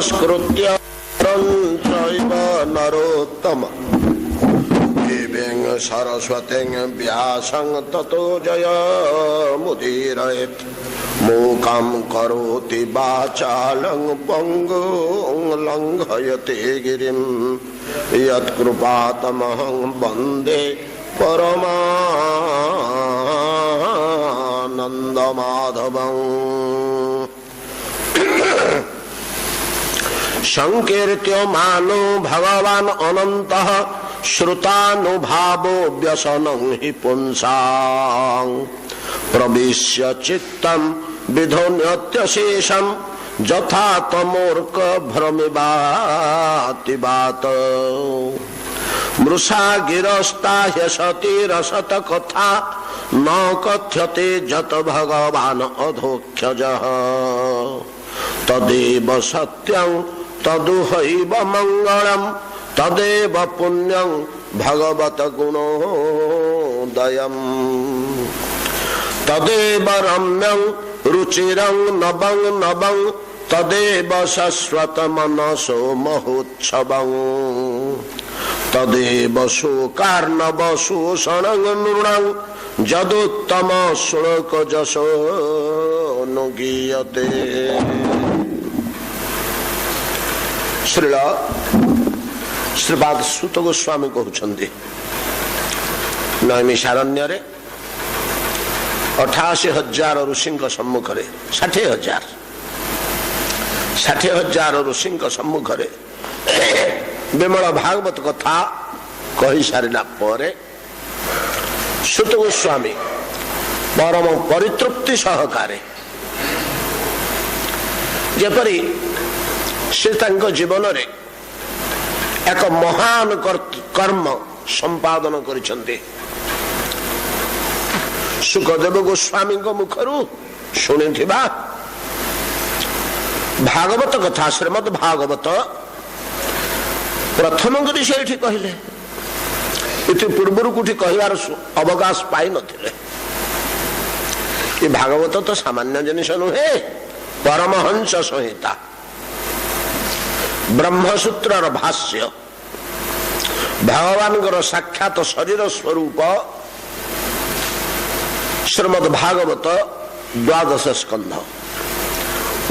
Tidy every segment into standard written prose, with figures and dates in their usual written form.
संस्कृत्य नरोत्तम देवीं सरस्वतीं व्यासं ततो जयमुदीरयेत् मूकं करोति वाचालं पङ्गुं लङ्घयते गिरिं यत्कृपातमहं वन्दे परमानन्दमाधवम्। संकीर्त्यमानो भगवान् अनन्तः श्रुतानुभावो व्यसनं हि पुंसां प्रविश्य चित्तं विधोन्यत्यशेषं यथा तमोर्क भ्रमिवाति बात मृषा गिरस्ता ह्यसति रसत कथा न कथ्यते जत भगवान् अधोक्षजः तदेव सत्यं तदुहैव मंगलम तदेव पुण्यं भगवत गुणोदयम् तदेव रम्यं रुचिरं नवं नवं तदेव शाश्वत मनसो महोत्सवं तदेव शोकार्णव शोषणं नृणं यदुत्तम श्लोक जशो नुगीयते। श्रीपाद सुत गोस्वामी कहते नैमिषारण्य 88,000 ऋषि सम्मुख 60,000 ऋषि सम्मुख विमल भागवत कथा कही सारा पर सुत गोस्वामी परम परितृप्ति सहकारे जेपरी से जीवन रे एक महान कर्म संपादन करिसेंते। सुखदेव गोस्वामी मुखरू शुणिथिबा भागवत कथा श्रीमद भागवत प्रथम करी से कहले इति पूर्वर कुछ कहवार अवकाश पाई नथिले। ये भागवत तो सामान्य जिनिस नुहे परमहंस संहिता ब्रह्मसूत्र भाष्य भगवान साक्षात शरीर स्वरूप श्रीमद भागवत 12 स्कंध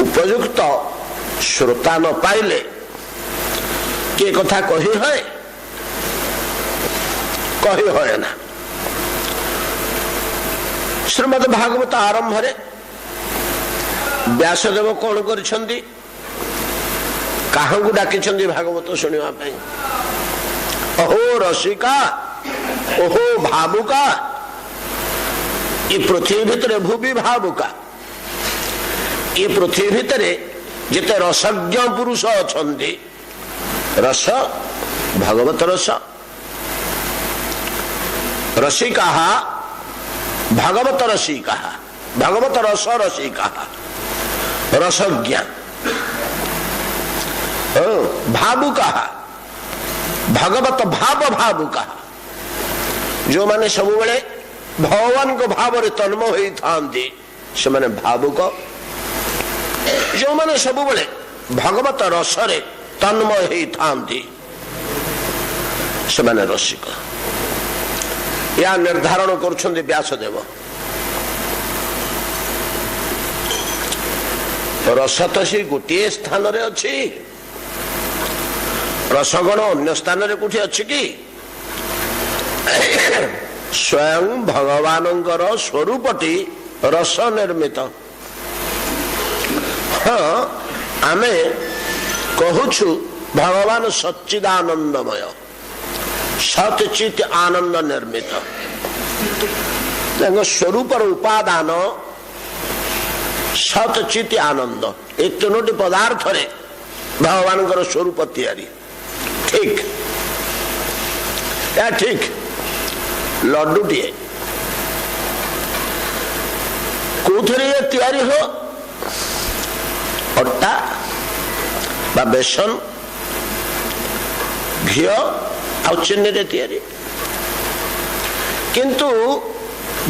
उपयुक्त श्रोता न पाइले के कथा कही है ना। श्रीमद भागवत आरंभ रे व्यासदेव कौन करिसेंती काहू डाकी भागवत शुणा। अहो रसिका ओहो भावुका ये पृथ्वी भितर भूवि भावुका ये पृथ्वी भितर जिते रसज्ञ पुरुष अच्छा रस भागवत रस रसिका भागवत रसिका भागवत रस रसिका रसज्ञ भावुका भागवत भाव भावुका जो माने सब बेले भगवान को भाव रे तन्मय होता से माने भावुक जो माने सब बेले भगवत रस रे तन्मय होता से माने रसिक। या निर्धारण करुछन्ति व्यासदेव। रस तो सी गोटे स्थान रे अच्छी रसगण अन्य स्थान रे कुछ अच्छी कि स्वयं भगवान स्वरूपटी रस निर्मित। हाँ आमे कहूछु भगवान सच्चिदानंदमय सतचित आनंद निर्मित स्वरूप उपादान सतचित आनंद ये तीनोटी पदार्थ रे भगवान स्वरूप तैयारी ठीक या ठीक लड्डू टे कौन तैयारी हो अट्टा बा बेसन घी आ चीनी रे तैयारी किंतु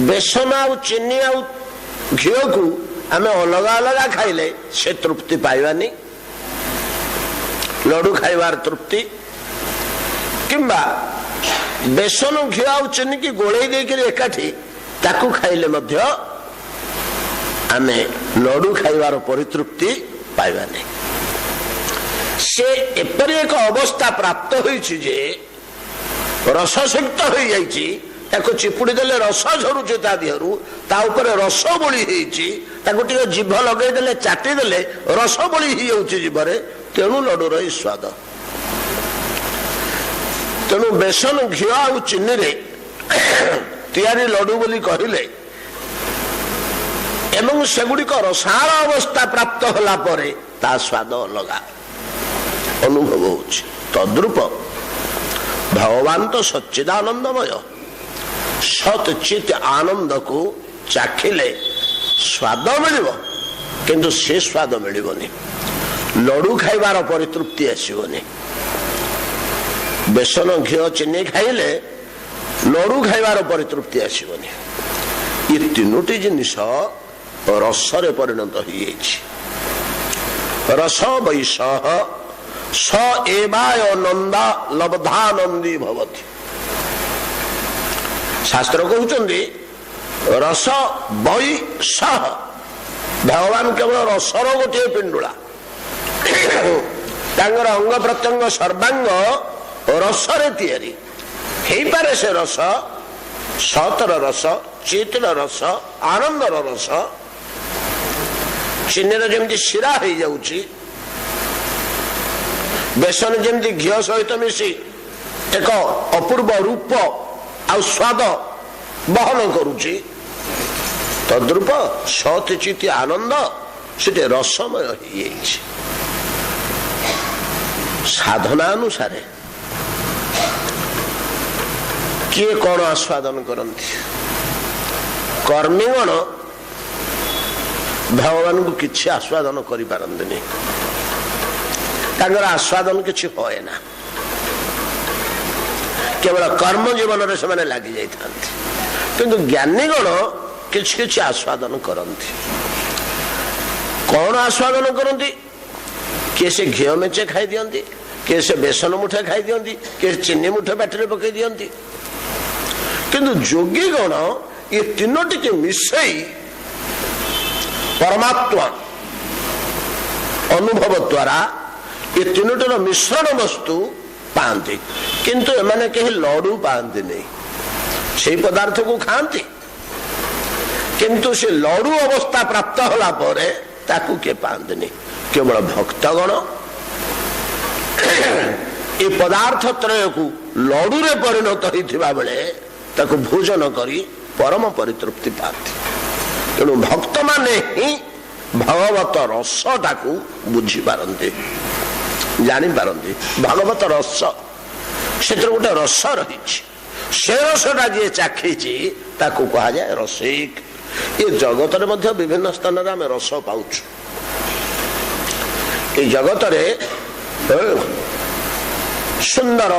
बेसन आ चीनी आ घी को आम अलग अलग खाइले से तृप्ति पाइबानी लडू खाइबार तृप्ति किंबा बेसन घी आ चीनी की गोले देकर एकाठी ताकू खाइले मध्य आमे लडू खाइबार परितृप्ति पाइबा नहीं। से एपरि एक अवस्था प्राप्त होइछि जे रससिक्त हो जाइछि ताको चिपुड़ी देले रस झरुछि ता देहरु ता ऊपर रस बोली हेछि ताको टिके जीभ लगेई देले चाटी देले रस बोली हि जाउछि जीभरे तेणु लडूर ई स्वाद। तेणु बेसन घी आ चीनी रे तैयारी लडू बोली कहिले एवं सेगुड़िक रसार अवस्था प्राप्त होला परे ता स्वाद अलगा अनुभव होछि। तद्रूप भगवान तो सच्चिदानंदमय सत चित आनंद को चाखिले स्वाद मिलिबो किंतु से स्वाद मिलिबोनी लडू खाइबार परितृप्ति आसीबोनी। बेसन घी चीनी खाइले लडू खाइबार परितृप्ति आसीबोनी। ये तीनोटी जिनिस रसरे परिणत होई रस वैश स एवाय नंदा लब्धानंदी भवति। शास्त्र कहते रस वैश भगवान केवल रसर गोटे पिंडुला अंग प्रत्यंग सर्वांग रसरे तैयारी पारे से रस सतर रस चेतर रस आनंदर रस चीनी जमी शिरा हो जाऊँगी बेसन जमी घी सहित मिसी एक अपूर्व रूप आ स्वाद बहन करुची तद्रूप सत चित आनंद से रसमय हो साधना अनुसारे किए कौन आस्वादन करती कर्मीगण भगवान को किसी आस्वादन कर पारंती आस्वादन किसी होए ना केवल कर्म जीवन में से लगी जाता किंतु ज्ञानीगण किसी किसी आस्वादन करती कौन आस्वादन करती किए से घी मेचे खाई दियंती किए से बेसन मुठे खाई दियंती किए चीनी मुठे बाटरे पकई दियंती किंतु योगीगण ये तीनोटी के मिसई परमात्मा अनुभव द्वारा ये तीनोटर मिश्रण वस्तु पाती किंतु एमाने कहीं लडू पाती नहीं से पदार्थ को खाती किंतु से लडू अवस्था प्राप्त होला परे ताकू के पाती नहीं केवल भक्तगण ये पदार्थ त्रय को लडू रे परिणत होइथिबा बेले ताकू भोजन करी परम परितृप्ति पाती। तेणु भक्त माने ही भगवत रसटा को बुझी पारंती जानी पारंती भगवत रस से गोटे रस रही से रसटा जी चाखी ताकू कहा जाए रसिक। ये जगत रे मध्य विभिन्न स्थान रे आमे रस पाउछु ये जगत रे सुंदर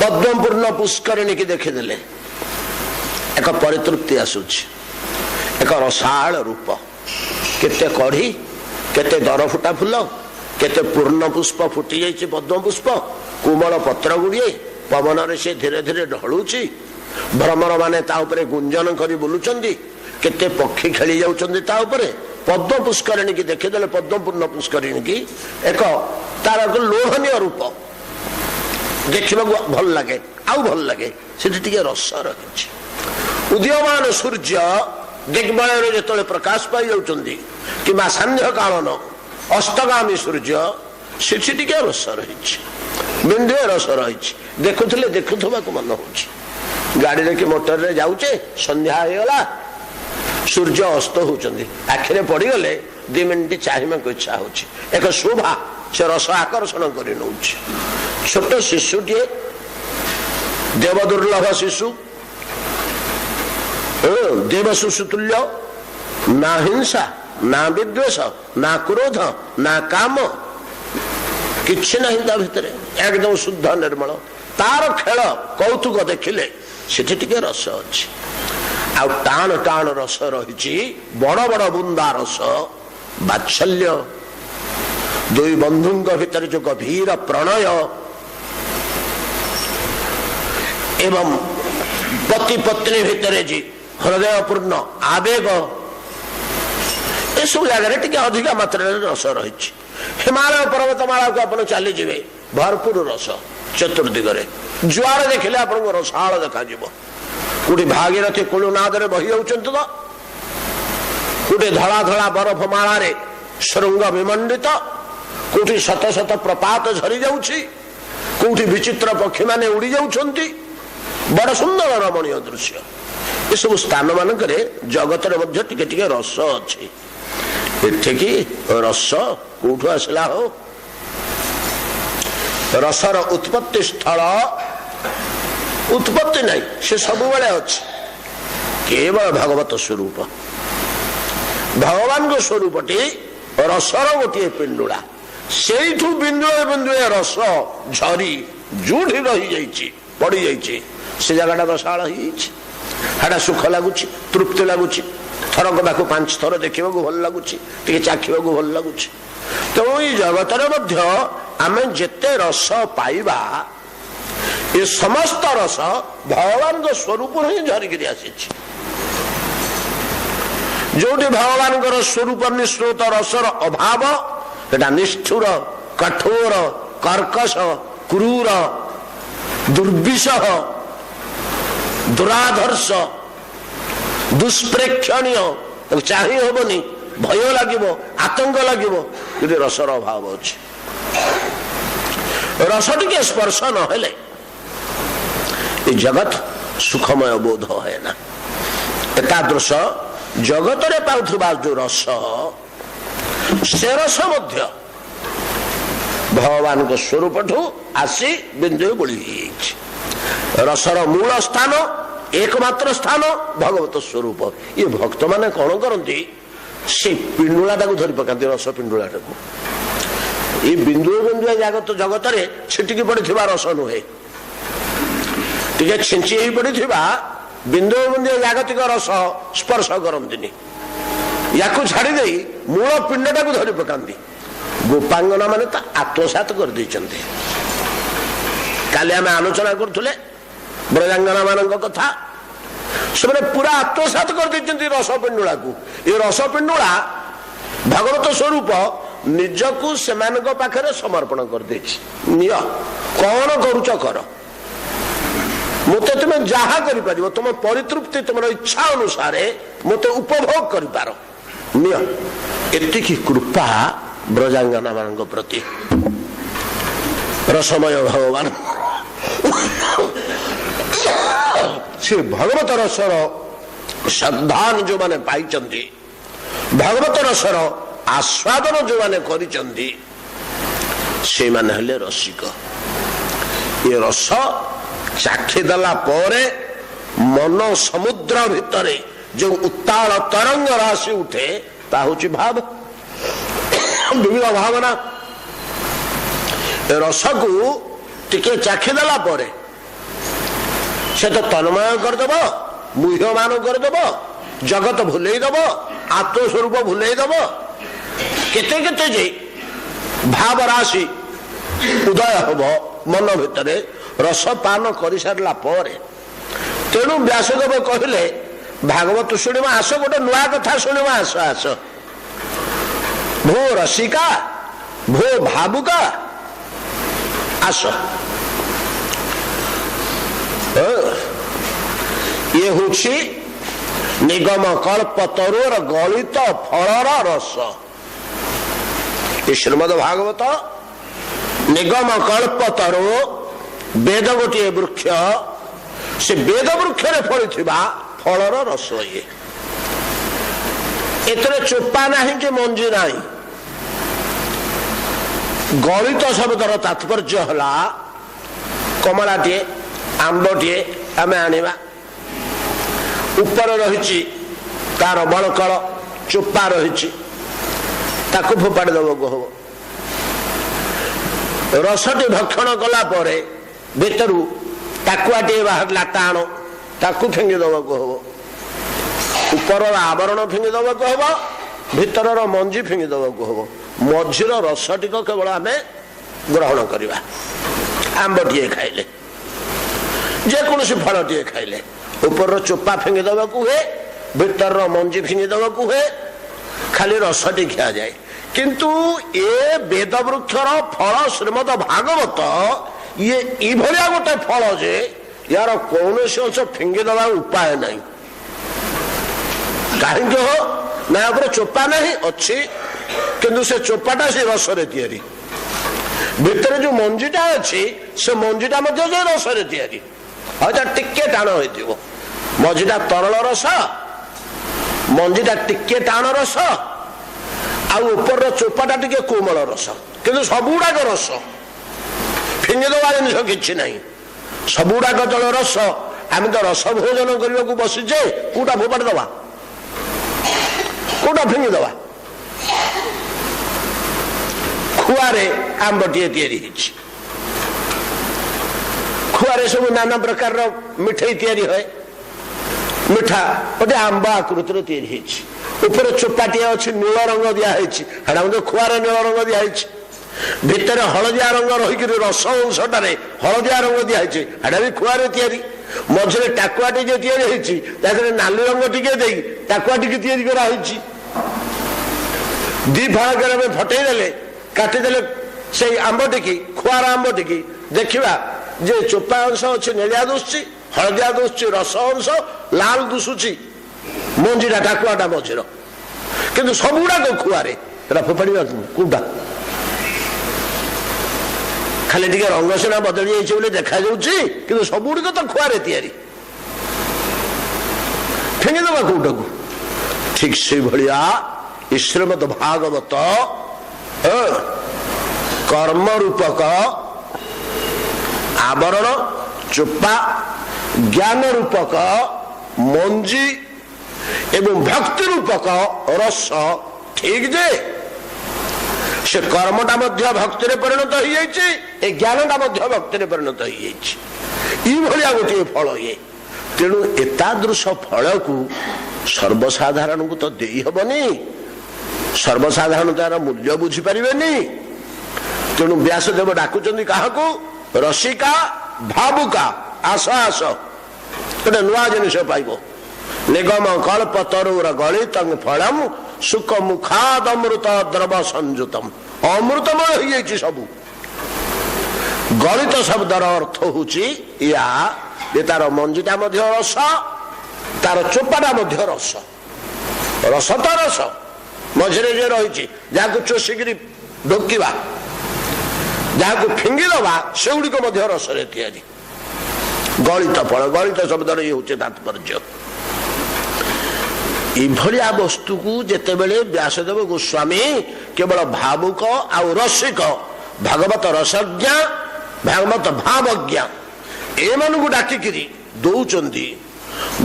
पद्मपूर्ण पुष्करिणी की देखीदेले एक परितृप्ति आसुछि एक रसाल रूप केते कढ़ी केते दर फुटा फुल केते पूर्ण पुष्प फुटी जाइछि पद्म पुष्प कोमल पत्र गुड़िए पवन रे से धीरे धीरे ढलुछि भ्रमर माने ता उपरे गुंजन करी बुलुचंदी केते पक्षी खेली जाउचंदी ता उपरे पद्म पुष्करिणी की देखीदेले पद्मपूर्ण पुष्करिणी की एक तार लोभनीय रूप देखा भल लगे आउ भल लगे से रस रही उदीयमान सूर्य दिग्बलय जो प्रकाश पाई जाउचंदी कि सांध्य कालन अस्तगामी सूर्य से रस रही बिंदु रस रही देखुले देखुवा मन हो गाड़ी कि मोटर रे जाऊे संध्या होगला सूर्य अस्त होती आखिरे पड़गले 2 मिनिट चाहिए को इच्छा हो एक शोभा से रस आकर्षण कर छोट शिशुटे देवदुर्लभ शिशु देव शिशुतुल्य ना हिंसा ना विद्वेष ना क्रोध ना काम किछि नहीं ता भितर एकदम शुद्ध निर्मल तार खेल कौतुक देखिले सेठी टिके रस अछि आ टाण टाण रस रही बड़ बड़ बुंदा रस बात्सल्य दुई बंधु भितर जो गभीर प्रणय एवं पति पत्नी भितर जी हृदयपूर्ण आवेग सब जगह टे अधिक मात्रा रस रही। हिमालय पर्वतमाला को आप चलीजे भरपूर रस चतुर्दिगरे जुआड़ देखिले आपको रसाल देखा कोटी भागीरथी कुलुनाद बही जाऊँ तो कोटी धला धला बरफ माला श्रृंग विमंडित कोटी शत शत प्रपात झरी जाऊँगी कोटी विचित्र पक्षी माने उड़ी जाउछंती बड़ सुंदर रमणीय दृश्य। ये सब स्थान मानक जगत टिके टिके रस अच्छी एठिकी रस कौटू आसला हो रसर उत्पत्ति स्थल उत्पत्ति नहीं से सब बड़े अच्छी केवल भगवत स्वरूप भगवान को स्वरूपटी रसर गोटे पिंडुड़ा से बिंदुए बिंदुए रस झरी जोठी रही जाइए पड़ जाइए से जगह रसाल हाड़ा सुख लगुच तृप्ति लगुच थरक पाखु 5 थर देखा भल लगुच चाखा भल लगुच। तो ये जगत आम जेते रस पाइबा ये समस्त रस भगवान को स्वरूप ही झरिक आसी जोटी भगवान स्वरूप निश्चित रसर अभाव एटा निष्ठुर कठोर कर्कश क्रूर दुर्विषह दुराधर्ष दुष्प्रेक्षणीय चाही हेनी भय लगे आतंक लगे रसर अभाव अच्छे रस टिके स्पर्श नहेले जगत सुखमय बोध है ना। एतादृश जगत रे पाउथबा जो रस से रस मध्य भगवान को स्वरूप ठू आसी बिंदु बुड़ी रसर मूल स्थान एकमात्र स्थान भगवत स्वरूप। ये भक्त माने कौन करती से पिंडुला धरी पकाती रस पिंडुला ये बिंदु बिंदु जगत जगत रे छिटिकी पड़ी रस नुहे टे छिंची पड़ी बिंदु बिंदु जागतिक रस स्पर्श करती या छाड़ी मूल पिंडटा को धरी पकाती गोपांगना माने आत्मसात कर देइचंते। काली आम आलोचना करुले ब्रजांगना मान कथा से पूरा आत्मसात कर देइचंती रस पिंडुला को। ये रस पिंडुला भगवत स्वरूप निजकू से पाखरे समर्पण कर देछि निय कौन करुच कर मते तुम जहा करि परिबो तुम परितृप्ति तुम इच्छा अनुसार मते उपभोग करि पारो निय एतिकी कृपा ब्रजांगना मान प्रति रसमय भगवान से भगवत रसर श्रद्धान जो माने पाई भगवत रसर आस्वादन जो माने करिचंदी से माने हले रसिक। ये रस चाखिदेला परे मन समुद्र भितरे जो उत्ताल तरंग राशि उठे ता होची भाव विविध भावना। रस को टिके चाखिदेला परे से तो तन्मय करदेव मुह्यमान करदेव जगत भूलेदब आत्मस्वरूप भूलेदब केते केते जे भाव राशि उदय हब मन भितरे रस पान कर सारा पर। तेणु व्यासदेव कहले भागवत शुणवा आस गोटे नुआ कथा शुणवा आस आस भो रसिका भो भावुका आस। ये हूँ निगम कल्प तरुर गलित फलर रस। श्रीमद भागवत निगम कल्प तरु वेद गोटे वृक्ष से वेद वृक्ष फली फलर रस ये एतरे चोपा नहीं कि मंजी नहीं। गलित शब्दर तात्पर्य है कमलाटे आंबटे आम आनिबा ऊपर रही तार बड़कल चोपा रही ताकू फोपाड़ी देवको हम रसटी भक्षण कला भितरू टाकुआटे बाहर टाण ताकू फिंगी देवको हम ऊपर आवरण फिंगी देवको हम भितर मंजी फिंगी देवको हम मझीर रस टिक केवल आम ग्रहण करवा आंब टे खाइले जेकोसी फल टे खाइले ऊपर चोपा फिंगी दवा हुए भीतर मंजी फिंगी दवा हुए खाली रस टी खिया जाए किंतु ए वेद वृक्षर फल श्रीमद भागवत ये इभलिया गोटे फल जे यार कौन अंश फिंगी दवा उपाय नहीं कहीं हो ना चोपा नहीं अच्छी किंतु से चोपाटा से रस रे भितर जो मंजीटा अच्छी से मंजीटा रस रे टिके टाण हो मझीटा तरल रस मंजीटा टिके टाण रस आपर चोपाटा टिके कोमल रस किंतु सबुड़ाक रस फिंगी दवा जिन कि ना सबुड़ाक जल रस आम तो रस भोजन करने को बसीचे कौटा फोपाड़ी दवा कौटा फिंगी दवा खुआरे आंब टे खुआरे सब नाना प्रकार मिठाई तैयारी है मिठा गोटे आंब आकृतिर तैयारी ऊपर चोपाटी अच्छी नील रंग दिखाई खुआरे नील रंग दिखाई भितर हलदिया रंग रहीक रस अंशटार हलदिया रंग दिखाई भी खुआरे तैयारी मझे टाकुआटी जो तैयारी नाली रंग टिके दे टाकुआटी तैयारी कराई दी फाग फटेदेले काटिदेले से आंब टिकी खुआर आंब टिकी देखा जे चोपा अंश अच्छे नीलिया दुसुची हलदिया दुसुची रस अंश लाल दुसुची मंजीटा टाकुआटा मझीर किंतु सबुड़ाक खुआरे फोपाड़ी कौटा खाली टिके रंग सीना बदली जाइए देखा कि सबुड़िक तो खुआरे तैयारी फिंगी दबा कौटा को ठीक से भाया श्रीमद भागवत कर्म रूपक आवरण चोपा ज्ञान रूपक मंजी एवं भक्ति रूपक रस ठीक जे से कर्मटा भक्ति परिणत हो ज्ञानटा भक्ति परिणत हो गोटे फल ये तेणु एतादृश फल को सर्वसाधारण को तो दे हेनी सर्वसाधारण तार मूल्य बुझीपारे तेणु व्यासदेव डाकुच क्या रसिका भावुका आस आस गोटे नुआ जिनिस पाइब निगम कल्प तरुर गलित फलम सुख मुखादमृत द्रव संयुतम अमृतमय हो सबू गलित शब्दर अर्थ हूँ या तार मंजीटा रस तार चोपाटा रस रस तो रस मझे जे रही जहाँ चोषिक ढोकिवा जहाँ फिंगी दवा से गुड़िक रस गलित फल गलित शब्दर ये हूँ तात्पर्य इभलिया वस्तु को जेतेबेले व्यासदेव गोस्वामी केवल भावुक आउ रसिक भागवत रसज्ञा भागवत भावज्ञ एमान को डाकिकी दौरान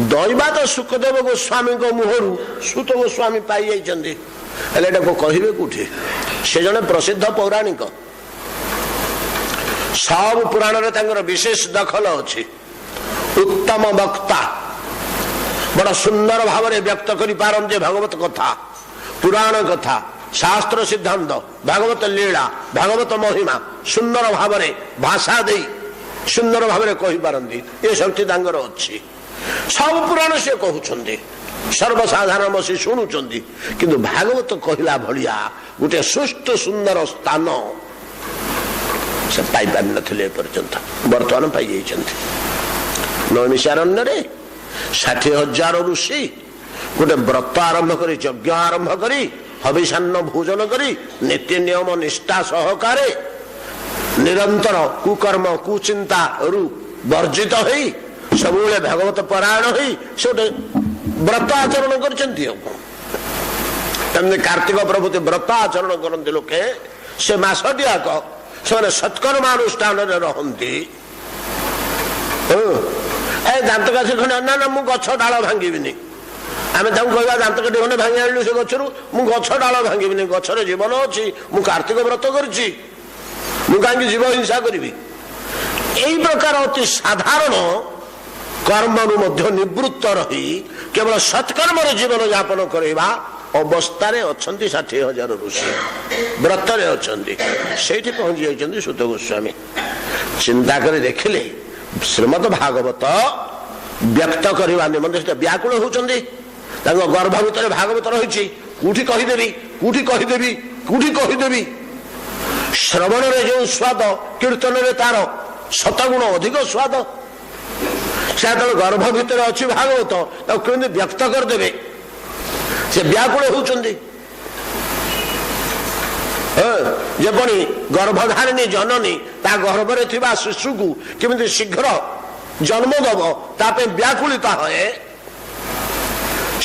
दैवात सुखदेव गोस्वामी मुहर सुत गोस्वामी पाई जाइए कहे कौटे से जड़े प्रसिद्ध पौराणिक सब पुराण विशेष दखल अच्छी उत्तम वक्ता बड़ा सुंदर भाव में व्यक्त कर पारते भागवत कथा पुराण कथा शास्त्र सिद्धांत भागवत लीला भागवत महिमा सुंदर भाव में भाषा दे सुंदर भाव में कही पारती ये शक्ति अच्छी सब पुराण से कहते सर्वसाधारण बसी शुणुंट किंतु भागवत कहला भलिया गोटे सुष्ठ सुंदर स्थान से पाई पार नथिले पर्यंत वर्तमान पाई जाइछन्ति नैमिषारण्य 60,000 ऋषि गोटे व्रत आरंभ करी यज्ञ आरंभ करी हविषान्न भोजन करी नीति नियम निष्ठा सहकारे निरंतर कुकर्म कुचिंता रु वर्जित होई सबुले भागवत परायण होई से व्रत आचरण करछन्ति कार्तिक प्रभृति व्रत आचरण करते लोके से मासटियाक से सत्कर्मानुष्ठान रहती दांत काठी खंडे ना ना मु गछ डाल भांगिबिनी आम कह दांत काठी खंडे भांगी आनलु से गचरू मु गछ डाल भांगिबिनी गछर जीवन अच्छी मु कार्तिक व्रत करछि मु कहीं जीव हिंसा करी यही प्रकार अति साधारण कर्म निवृत्त रही केवल सत्कर्म जीवन यापन करवा ଅବସ୍ଥାରେ ଅଛନ୍ତି 60,000 ଋଷି ବ୍ରତରେ ଅଛନ୍ତି। ସେଇଠି ପହଞ୍ଚି ଯାଇଛନ୍ତି ସୁତ ଗୋସ୍ୱାମୀ। ଚିନ୍ତା କରି ଦେଖିଲେ ଶ୍ରୀମଦ ଭାଗବତ ବ୍ୟକ୍ତ କରିବା ନିମନ୍ତେ ସେଟା ବ୍ୟାକୁଳ ହଉଛନ୍ତି। ତାଙ୍କ ଗର୍ଭ ଭିତରେ ଭାଗବତ ରହିଛି। କୋଉଠି କହିଦେବି, କୋଉଠି କହିଦେବି, କୋଉଠି କହିଦେବି। ଶ୍ରବଣରେ ଯେଉଁ ସ୍ୱାଦ, କୀର୍ତ୍ତନରେ ତାର ଶତଗୁଣ ଅଧିକ ସ୍ୱାଦ। ସେ ଯେତେବେଳେ ଗର୍ଭ ଭିତରେ ଅଛି ଭାଗବତ, ତାକୁ କେମିତି ବ୍ୟକ୍ତ କରିଦେବେ, ସେ ବ୍ୟାକୁଳ ହଉଛନ୍ତି। ଯେପରି ଗର୍ଭଧାରିଣୀ ଜନନୀ ତା ଗର୍ଭରେ ଥିବା ଶିଶୁକୁ କେମିତି ଶୀଘ୍ର ଜନ୍ମ ଦବ ତା ପାଇଁ ବ୍ୟାକୁଳିତା ହୁଏ,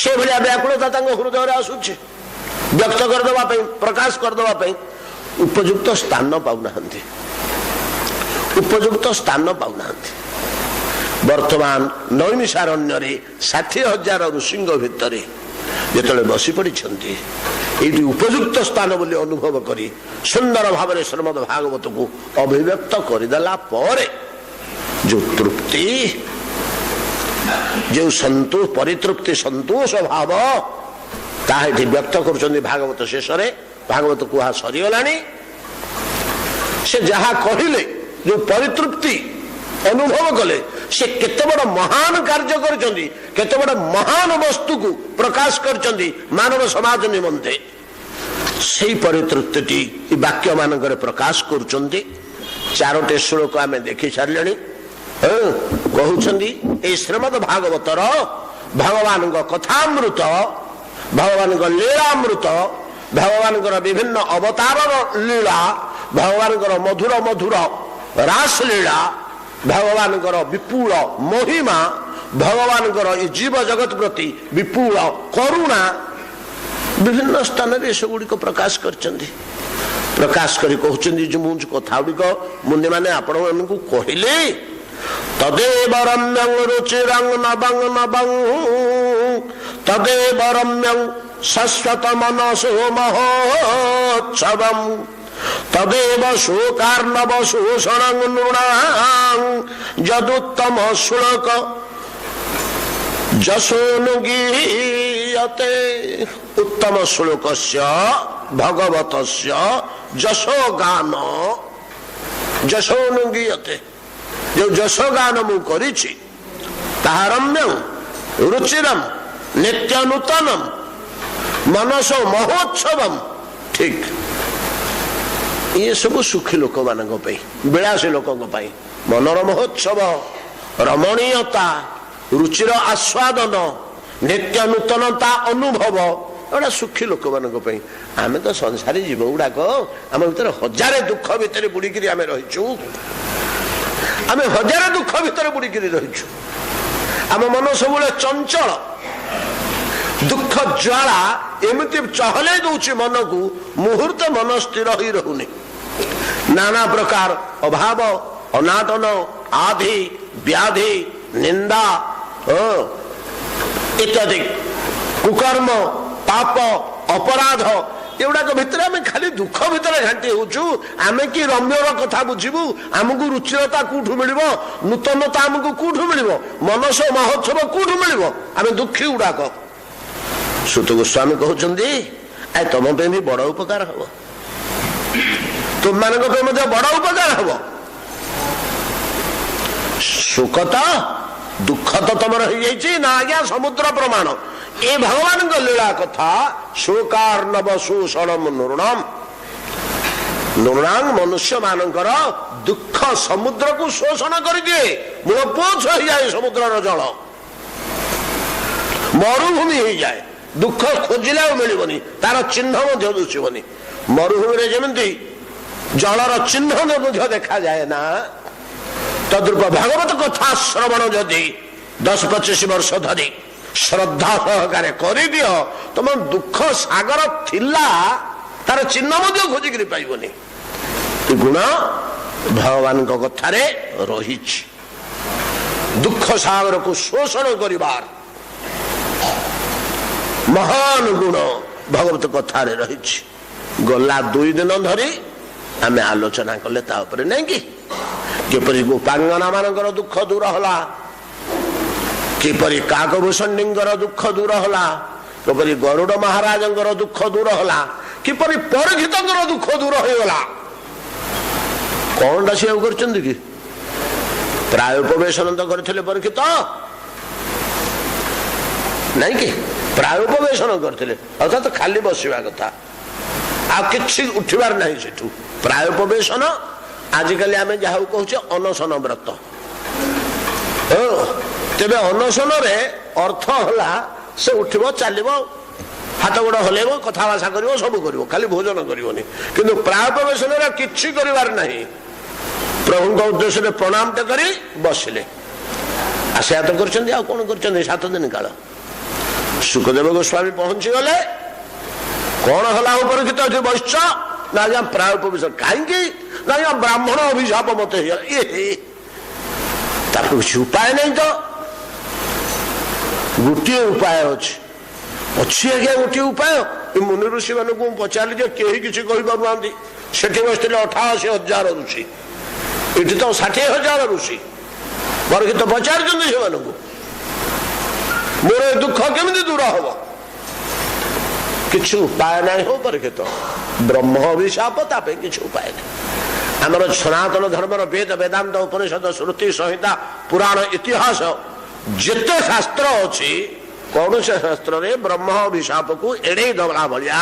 ସେଭଳିଆ ବ୍ୟାକୁଳତା ତାଙ୍କ ହୃଦୟରେ ଆସୁଛି। ବ୍ୟକ୍ତ କରିଦେବା ପାଇଁ, ପ୍ରକାଶ କରିଦେବା ପାଇଁ ଉପଯୁକ୍ତ ସ୍ଥାନ ପାଉନାହାନ୍ତି, ଉପଯୁକ୍ତ ସ୍ଥାନ ପାଉନାହାନ୍ତି। ବର୍ତ୍ତମାନ ନୈମିଷାରଣ୍ୟରେ 60,000 ଋଷିଙ୍କ ଭିତରେ ଯେତେବେଳେ ବସି ପଡ଼ିଛନ୍ତି, ଏଇଠି ଉପଯୁକ୍ତ ସ୍ଥାନ ବୋଲି ଅନୁଭବ କରି ସୁନ୍ଦର ଭାବରେ ଶ୍ରୀମଦ ଭାଗବତକୁ ଅଭିବ୍ୟକ୍ତ କରିଦେଲା ପରେ ଯୋଉ ତୃପ୍ତି, ଯେଉଁ ସନ୍ତୋଷ, ପରିତୃପ୍ତି ସନ୍ତୋଷ ଭାବ ତାହା ଏଠି ବ୍ୟକ୍ତ କରୁଛନ୍ତି। ଭାଗବତ ଶେଷରେ ଭାଗବତ କୁହା ସରିଗଲାଣି। ସେ ଯାହା କହିଲେ, ଯୋଉ ପରିତୃପ୍ତି ଅନୁଭବ କଲେ, ସେ କେତେ ବଡ଼ ମହାନ କାର୍ଯ୍ୟ କରିଛନ୍ତି, କେତେ ବଡ଼ ମହାନ ବସ୍ତୁକୁ ପ୍ରକାଶ କରିଛନ୍ତି ମାନବ ସମାଜ ନିମନ୍ତେ। ସେଇ ପରିତୃପ୍ତିଟି ଏ ବାକ୍ୟ ମାନଙ୍କରେ ପ୍ରକାଶ କରୁଛନ୍ତି। 4ଟି ଶ୍ଲୋକ ଆମେ ଦେଖି ସାରିଲେଣି। କହୁଛନ୍ତି ଏଇ ଶ୍ରୀମଦ ଭାଗବତର ଭଗବାନଙ୍କ କଥାମୃତ, ଭଗବାନଙ୍କ ଲୀଳାମୃତ, ଭଗବାନଙ୍କର ବିଭିନ୍ନ ଅବତାରର ଲୀଳା, ଭଗବାନଙ୍କର ମଧୁର ମଧୁର ରାସ ଲୀଳା, ଭଗବାନଙ୍କର ବିପୁଳ ମହିମା, ଭଗବାନଙ୍କର ଏ ଜୀବ ଜଗତ ପ୍ରତି ବିପୁଳ କରୁଣା ବିଭିନ୍ନ ସ୍ଥାନରେ ଏସବୁଗୁଡ଼ିକ ପ୍ରକାଶ କରିଛନ୍ତି। ପ୍ରକାଶ କରି କହୁଛନ୍ତି ଯେ ମୁଁ କଥା ଗୁଡ଼ିକ ମୁନିମାନେ ଆପଣମାନଙ୍କୁ କହିଲେ, ତଦେବ ରମ୍ୟଂ ରୁଚିରଂ ନବଂ ନବଂ ତଦେବ ରମ୍ୟଂ ଶାଶ୍ୱତ ମନସୋ ମହୋତ୍ସବଂ ତଦେବ ଶୋକାର୍ଣବ ଶୋଷଣଂ ନୃଣାଂ ଯଦୁତ୍ତମ ଶ୍ଲୋକ ଯଶୋନୁଗୀୟତେ। ଉତ୍ତମ ଶ୍ଲୋକସ୍ୟ ଭଗବତସ୍ୟ ଯଶୋଗାନ ଯଶୋନୁଗୀୟତେ। ଯେଉଁ ଯଶୋଗାନ ମୁଁ କରିଛି ତାହା ରମ୍ୟଂ ରୁଚିରମ୍ ନିତ୍ୟ ନୂତନମ୍ ମନସୋ ମହୋତ୍ସବମ୍। ଠିକ ଇଏ ସବୁ ସୁଖୀ ଲୋକମାନଙ୍କ ପାଇଁ, ବିଳାସୀ ଲୋକଙ୍କ ପାଇଁ ମନର ମହୋତ୍ସବ, ରମଣୀୟତା, ରୁଚିର ଆସ୍ୱାଦନ, ନିତ୍ୟ ନୂତନତା ଅନୁଭବ, ଏଗୁଡ଼ା ସୁଖୀ ଲୋକମାନଙ୍କ ପାଇଁ। ଆମେ ତ ସଂସାରୀ ଜୀବ ଗୁଡାକ, ଆମ ଭିତରେ ହଜାରେ ଦୁଃଖ ଭିତରେ ବୁଡ଼ିକିରି ଆମେ ରହିଛୁ। ଆମେ ହଜାରେ ଦୁଃଖ ଭିତରେ ବୁଡ଼ିକିରି ରହିଛୁ। ଆମ ମନ ସବୁବେଳେ ଚଞ୍ଚଳ। ଦୁଃଖ ଜ୍ୱାଳା ଏମିତି ଚହଲେଇ ଦଉଛି ମନକୁ, ମୁହୂର୍ତ୍ତେ ମନ ସ୍ଥିର ହୋଇ ରହୁନି। ନାନା ପ୍ରକାର ଅଭାବ, ଅନାଟନ, ଆଧି, ବ୍ୟାଧି, ନିନ୍ଦା ଇତ୍ୟାଦି କୁକର୍ମ, ପାପ, ଅପରାଧ, ଏଗୁଡାକ ଭିତରେ ଆମେ ଖାଲି ଦୁଃଖ ଭିତରେ ଘାଣ୍ଟି ହଉଛୁ। ଆମେ କି ରମ୍ୟର କଥା ବୁଝିବୁ? ଆମକୁ ରୁଚିରତା କୋଉଠୁ ମିଳିବ? ନୂତନତା ଆମକୁ କୋଉଠୁ ମିଳିବ? ମନସ ମହୋତ୍ସବ କୋଉଠୁ ମିଳିବ? ଆମେ ଦୁଃଖୀ ଗୁଡାକ। ସୁତ ଗୋସ୍ୱାମୀ କହୁଛନ୍ତି ତମ ପାଇଁ ବି ବଡ ଉପକାର ହବ, ତୁମମାନଙ୍କ ପାଇଁ ମଧ୍ୟ ବଡ ଉପକାର ହବ। ସୁଖ ତ ଦୁଃଖ ତ ତମର ହେଇଯାଇଛି ନା ଆଜ୍ଞା ସମୁଦ୍ର ପ୍ରମାଣ। ଏ ଭଗବାନଙ୍କ ଲୀଳା କଥା ଶୋକାର୍ଣବ ଶୋଷଣମ୍ ନୃଣାମ୍। ନୃଣାଂ ମନୁଷ୍ୟ ମାନଙ୍କର ଦୁଃଖ ସମୁଦ୍ରକୁ ଶୋଷଣ କରିଦିଏ। ମୂଳପୋଛ ହେଇଯାଏ ସମୁଦ୍ରର ଜଳ, ମରୁଭୂମି ହେଇଯାଏ। ଦୁଃଖ ଖୋଜିଲେ ଆଉ ମିଳିବନି, ତାର ଚିହ୍ନ ମଧ୍ୟ ଦିଶିବନି। ମରୁଭୂମିରେ ଯେମିତି ଜଳର ଚିହ୍ନ ମଧ୍ୟ ଦେଖାଯାଏ ନା, ତଦ୍ରୂପ ଭଗବତ କଥା ଶ୍ରବଣ ଯଦି 10-25 ବର୍ଷ ଧରି ଶ୍ରଦ୍ଧା ସହକାରେ କରିଦିଅ, ତମ ଦୁଃଖ ସାଗର ଥିଲା ତାର ଚିହ୍ନ ମଧ୍ୟ ଖୋଜିକିରି ପାଇବନି। ଏ ଗୁଣ ଭଗବାନଙ୍କ କଥାରେ ରହିଛି। ଦୁଃଖ ସାଗରକୁ ଶୋଷଣ କରିବାର ମହାନ ଗୁଣ ଭଗବତ କଥାରେ ରହିଛି। ଗଲା 2 ଦିନ ଧରି ଆମେ ଆଲୋଚନା କଲେ ତା ଉପରେ, ନାଇଁ କି? କିପରି ଗୋପାଙ୍ଗନା ମାନଙ୍କର ଦୁଃଖ ଦୂର ହେଲା, କିପରି କାକଭୂଷଣୀଙ୍କର ଦୁଃଖ ଦୂର ହେଲା, कपरी गरुड़ महाराज दुख दूर होला किपरि परीक्षित दुख दूर हो गला कौन सी कर कि प्राय उपवेशन तो करथिले परीक्षित नहीं कि प्राय उपवेशन करथिले अर्थात खाली बसवा कथा आ किछि उठिबार नहीं सेठू प्राय उपवेशन आजिकल आम जहाँ कहूचे अनशन व्रत तेरे अनशन रे अर्थ होला से उठिबो चलिबो हाथ गोड़ हलेब कथा भाषा करिवो सब करिवो खाली भोजन करिवोनी किंतु प्राय उपवेशन रे किछि करिवार नहीं प्रभु का उद्देश्य प्रणाम तो करी बसिले आशा तो करछन्ती आ कोन करछन्ती 7 दिन काल सुखदेव गोस्वामी पहुंची गले कौन हला परीक्षित अच्छे वैश्य ना प्राय उपवेशन कहीं ना ब्राह्मण अभिशाप मत किसी उपाय नहीं तो गोटे उपाय अच्छी आज्ञा गोटे उपाय मुनि ऋषि मान को पचारि कहीं किसी कही सेठी बसते 88,000 ऋषि ये तो 60,000 ऋषि परीक्षित पचार से मोर दुख केमी दूर हम किसी उपाय नहीं हो परीक्षित ब्रह्म अभिशाप तापे किसी उपाय नहीं आमर सनातन धर्मर वेद वेदांत उपनिषद श्रुति संहिता पुराण इतिहास जिते शास्त्र अच्छी कौन से शास्त्र रे ब्रह्म अभिशाप को एड़े दला भाया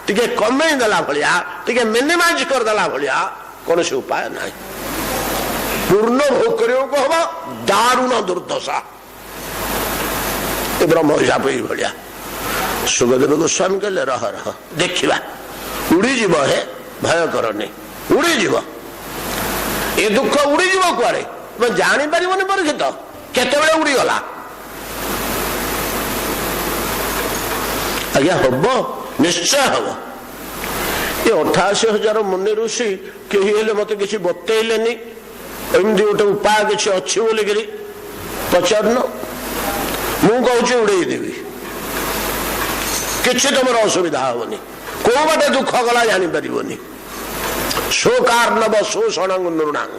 टिके कमे देला भाया टिके मिनिमाइज कर देला भाया कौन से उपाय नहीं पूर्ण भोग करियो को हबा दारुण दुर्दशा ब्रह्म अभिशाप ही भाया सुखदेव गोस्वामी कहले रह देखा उड़ीजीव हे भय करनी उड़ीजीव ये दुख उड़ीजीव कुआड़े जानी पारिबनी परीक्षित केतेबेले उड़ीगला आज्ञा हम निश्चय हम ये 88,000 मुनि ऋषि कहीं मत किसी बतैलेनी एमती गोटे उपाय किसी अच्छी बोलिकी पचारन मुझे उड़ेदेवी किसी तुम असुविधा हेनी कौ बाटे दुख गला जापर शोकार्णव शोषण नृणांग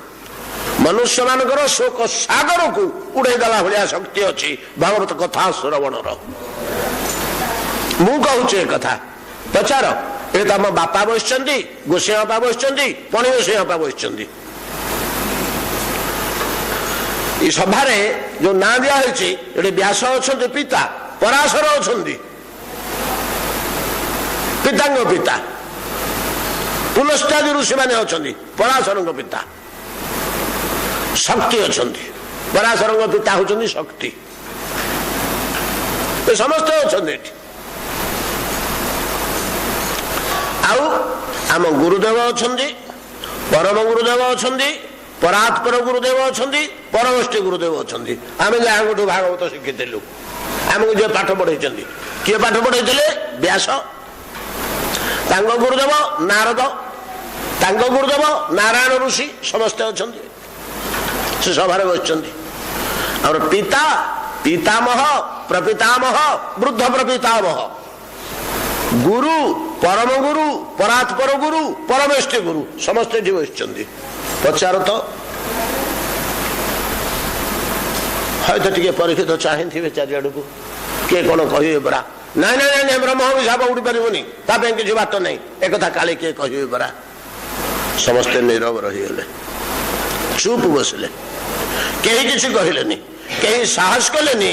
मनुष्य मानकर शोक सागर को उड़ेदेला भाया शक्ति अच्छी भागवत कथा श्रवण मुझे कथा पचार ये तो आम बापा बस गोसाई बापा बस पणी गोसाई बापा बस सभा जो ना दिखाई व्यास अच्छा पिता पराशर अच्छा पिता पिता पुलस्त्यादि ऋषि मैंने अच्छा पराशर पिता शक्ति अच्छा पराशर पिता होती शक्ति समस्ते अच्छा आम गुरुदेव अच्छा परम गुरुदेव अच्छा परात्पर गुरुदेव अच्छा परमष्टि गुरुदेव अच्छा आम जहाँ गोटू भागवत शिखीलु आमको जो पाठ पढ़े किए पाठ पढ़े व्यास गुरुदेव नारद गुरुदेव नारायण ऋषि समस्ते अच्छा से सभार बस और पिता पितामह प्रपितामह वृद्ध प्रपितामह गुरु परम गुरु परात्पर गुरु परमेष्टि गुरु समस्ते जी बस पचार तो हयतो टिके परीक्षित चाहे चारिआड़ को किए कौन कहे परा नाई नाई नाई ब्रह्म अभिशाप उड़ी पारनी किसी बाट नहीं एक काले किए कहे परा समस्ते नीरव रहीगले चुप बसले कहीं किसी कहले कहीं साहस कले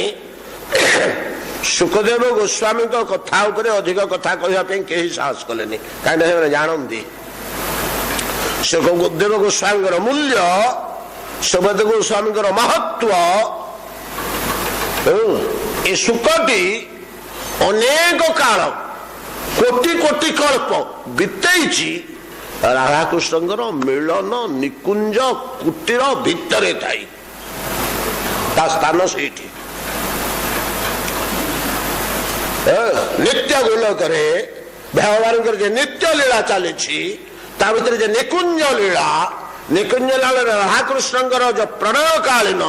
सुखदेव गोस्वामी कथा उपरे अधिक कथा कहवाई कहीं साहस कले कहीं जानती सुखदेव गोस्वामी मूल्य सुखदेव गोस्वामी महत्व ये सुखटी अनेक काल कोटि कोटि कल्प बीतई राधाकृष्ण मिलन निकुंज कुटीर भितर थाई स्थान से नित्य गोलक भगवान नित्य लीला चली भर निकुंज लीला राधाकृष्ण जो प्रणय कालीन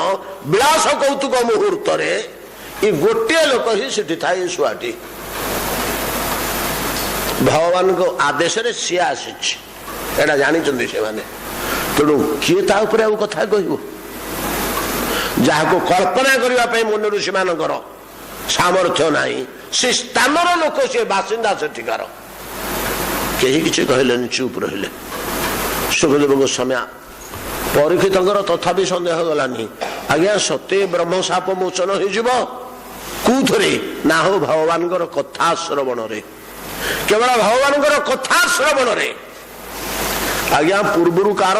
विलास कौतुक मुहूर्त ये गोटे लोक ही सीठी थाए शुआटी भगवान को आदेश सी आसी जानी से तेणु किए कथा कह जहाँ को कल्पना करने मुनि ऋषि मान सामर्थ्य नहीं से स्थानर लोक से बासिंदा सेठिकार कहीं किसी कहले चुप रहिले सुखदेव गोस्वामी परीक्षित तथापि संदेह गलानी आज्ञा सत्य ब्रह्म साप मोचन हो कौथरे ना हो भगवान कथा श्रवण रे केवल भगवान कथा श्रवण रे आज्ञा पूर्वर कार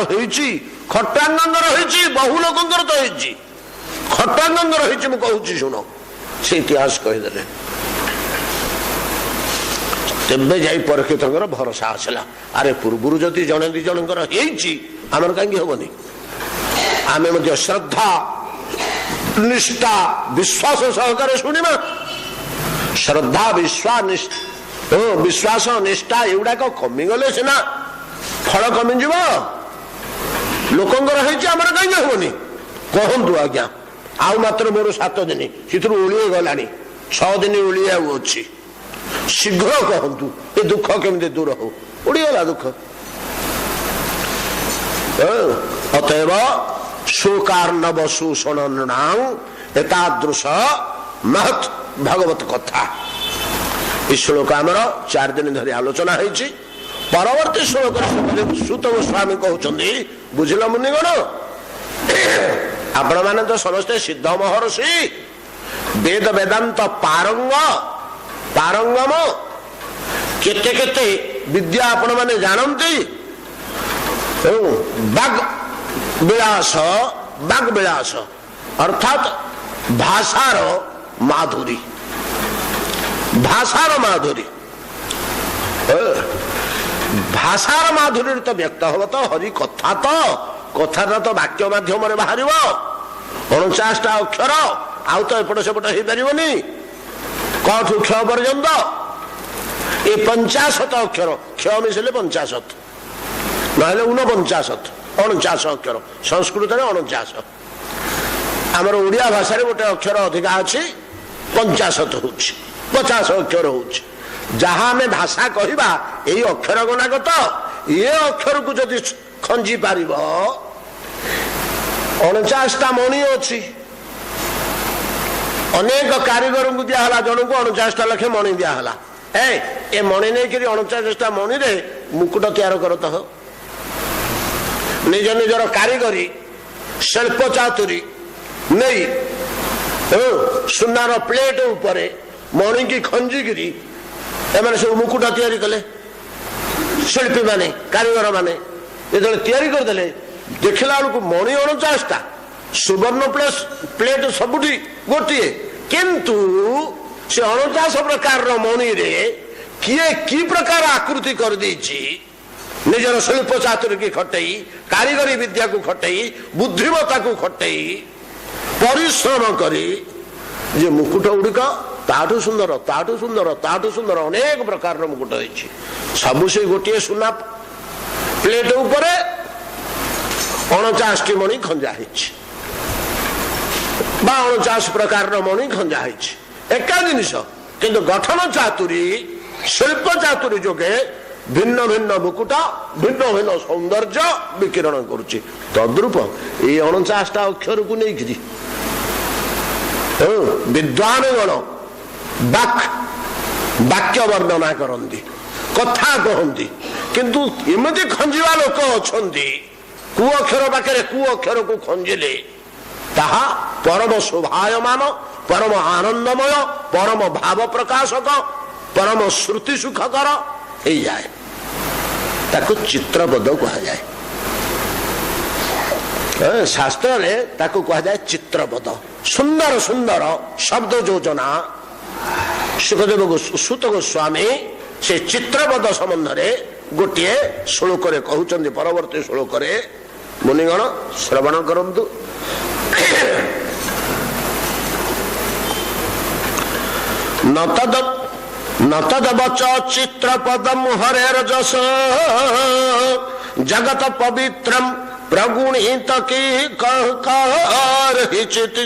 खट्टांगर बहु लोकंर तो होती खट्टांगर मुझे शुण से इतिहास कहीदे तेबे जाई परीक्षित भरोसा आसला अरे पूर्वर जदि जड़े दी जनकर आमर कहीं हेनी आम श्रद्धा निष्ठा विश्वास सहकार शुणा श्रद्धा विश्वास निष्ठा एगुड़ाक कमिगले सीना फल कमिज लोकंर आमर कहीं हेनी कहतु आज्ञा आउ मात्र मोर 7 दिन से ओलिए गला 6 दिन ओलिया अच्छी शीघ्र कहतु ये दुख केमी दूर हो उड़ीगला दुख अतएव सुकार्णव सुषणांग एतादृश महत् भगवत कथा इस श्लोक आमर 4 दिन धरी आलोचना होती परवर्ती श्लोक सूत गोस्वामी कहते बुझल मुनिगण आपण माने तो समस्ते सिद्ध महर्षि वेद वेदांत पारंगम केते केते विद्या आपण माने जानती बाग विलास अर्थात भाषार माधुरी भाषार माधुरी तो व्यक्त हम तो हरि कथा तो वाक्य माध्यम बाहर 49टा अक्षर आउ तो एपट सेपट हो पारनी कठू क्ष पर्यंत ये 50 अक्षर क्ष मिसले 50 ना 49 अक्षर संस्कृत 49 आमर ओडिया भाषा गोटे अक्षर अधिका अच्छी 50 अक्षर हो जहाँ आम भाषा कहवा यही अक्षर गणागत ये अक्षर को जदि खंजी पार 49टा मणि अच्छी अनेक कारीगर को दिहला जन को 49टा लखे मणि दिहला ए मणि नहीं करी 49टा मणि रे मुकुट तैयार करत हो निज निजर कारीगरी शिल्प चातुरी नहीं सुनार प्लेट उपरे मणि की खंजिकी एम सब मुकुट तैयारी कले शिल्पी माने कारीगर माने जो तैयारी करदे देखला बेलू मणि 49टा सुवर्ण प्लेट सबुठी गोटे किंतु से 49 प्रकार मणि रे किए की प्रकार आकृति कर देछि निजर शिल्प चातुरी की खटई कारीगरी विद्या को खटई बुद्धिमता को खटई परिश्रम करी जे मुकुट गुड़िक ताठू सुंदर अनेक प्रकार मुकुट होती सबु से गोटे सुना प्लेट उपरे 49टी मणि खंजा होती 49 प्रकार मणि खंजा होती एका जिनिस किंतु गठन चातुरी शिल्प चातुरी जोगे भिन्न भिन्न मुकुट भिन्न भिन्न सौंदर्य विकिरण करुच्ची तद्रूप ये 49टा अक्षर को नहीं विद्वान गण वाक्य वर्णना करती कथा कहती किंतु एमती खंजिवा लोक अच्छा कु अक्षर पाखे कु अक्षर को खंजिले ताहा परम शोभायमान परम आनंदमय परम भाव प्रकाशक परम श्रुति सुखकर हो जाए ताको चित्रपद कहा जाए शास्त्र में ताको कहा जाए चित्रपद सुंदर सुंदर शब्द योजना सुखदेव सूत गोस्वामी से चित्रपद संबंध में गोटे श्लोक कहते परवर्ती श्लोक मुनिगण श्रवण करंतु न तदवच चित्रपदम हरेर्जस जगत पवित्रम प्रगुणित की कहचित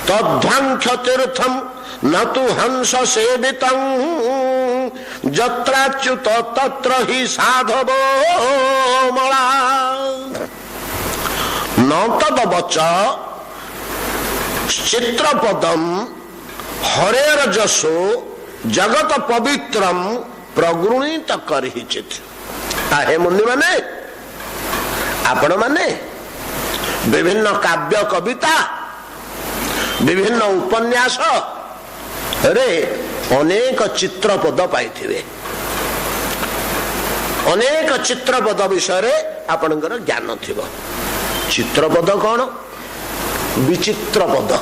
तद्ध्वंस तीर्थम न तु हंस सेवितं जत्राच्युत तत्र ही साधवो मला न तदवच चित्रपदम हरेर जसो जगत पवित्रम प्रगृणीत करहिचित। हे मुनि माने आपण माने विभिन्न काव्य कविता विभिन्न उपन्यास रे अनेक चित्रपद पाइथिबे। अनेक चित्रपद विषय आपणकर ज्ञान थिबो। चित्रपद कौन? विचित्र पद।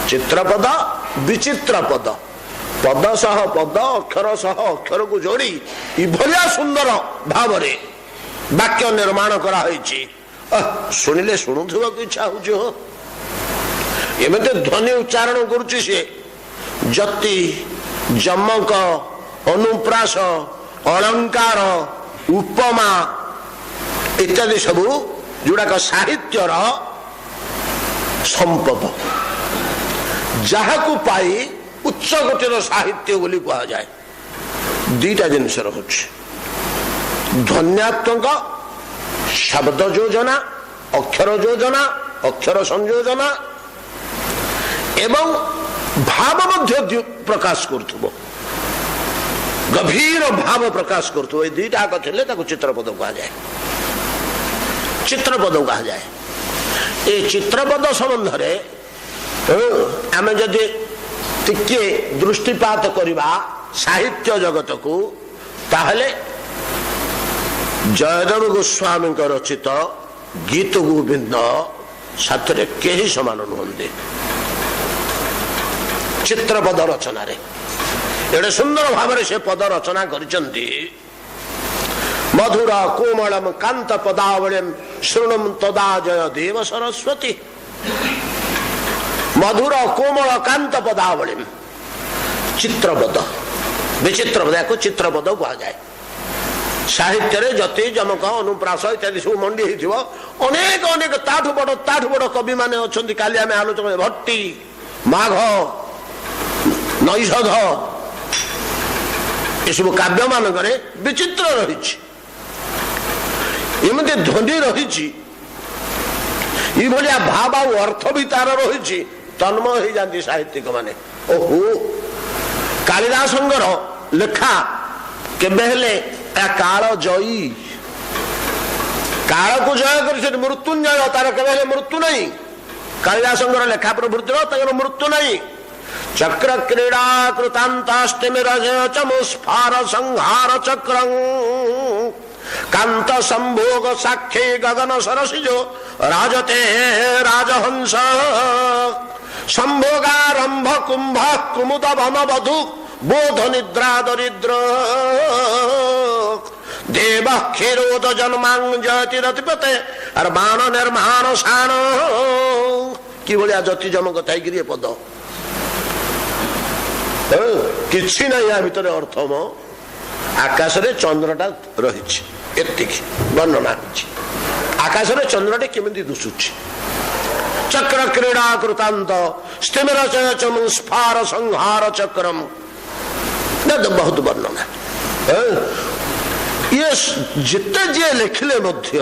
चित्रपद विचित्र पद, पद सह पद अक्षर सह अक्षर को जोड़ी इभलिया सुंदर भाव रे वाक्य निर्माण करा होईची। सुनिले शुणुथिबा को इच्छा होची हो। एमते ध्वनि उच्चारण करूची से जति जमक अनुप्रास अलंकार उपमा इत्यादि सबू जोड़ाक साहित्यर संपद जहाकू पाई उच्च कोटिर साहित्य बोली कहा जाए। दीटा जिनस रहुछि, ध्वन्यात्मक शब्द योजना, अक्षर योजना, अक्षर संयोजना एवं भाव मध्य प्रकाश करथुबो, गभीर भाव प्रकाश करथुबो। ए दीटा आक थिले ताको चित्रपद कहा जाए। चित्रपद कहा जाए। ए चित्रपद संबंध रे आमे जदि टिके दृष्टिपात करिबा साहित्य जगत को, ताहले जयदेव गोस्वामी रचित गीत गोविंद साथरे केही समान नुहंती। चित्रपद रचना रे एडे सुंदर भाव से पद रचना करिसंती। मधुर कोमलम कांत पदावलिम शृणुम तदा जय देव सरस्वती। मधुर कोमल कांत पदावलिम चित्रपद, विचित्र पद को चित्रपद कहा जाए। साहित्य रे जति जमक अनुप्रास इत्यादि सब मंडी हिथिबो। अनेक अनेक ताठु बड़ कवि माने अछंती। काली आमे आलोचना भट्टी, माघ, नैषध ये सब काव्य मान विचित्र रही। एमती ध्वनि रही, ये भाव आ अर्थ भी तार रही। तन्मय हो जाती साहित्यिक माने। ओहो, कालिदासंगर लेखा केबे हेले काल जयी, काल को जय कर मृत्युंजय, तार केबे हेले मृत्यु नहीं। कालिदासंगर लेखा प्रवृत्तिर मृत्यु नहीं। चक्र क्रीड़ा कृतांतास्तिमिरचमुस्फार संहार चक्रं कांत संभोग साक्षी गगन सरसिजो राजते राजहंस संभोगारंभ कुंभ कुमुद भम बधु बोध निद्रा दरिद्र देव क्षीरोद जन्मांग जयति रतिपते और बाण निर्माण शान। कि भलिया जति जमक थाइकरी पद किछि ना या भितर अर्थ मो आकाश रे चंद्रटा रही एतिकी वर्णना होछि। आकाश रे चंद्रटे केमिति दुसुछि। चक्र क्रीड़ा कृतांत स्तिमिर स्फार संहार चक्रम बहुत वर्णना। ये जिते जे लिखले मध्य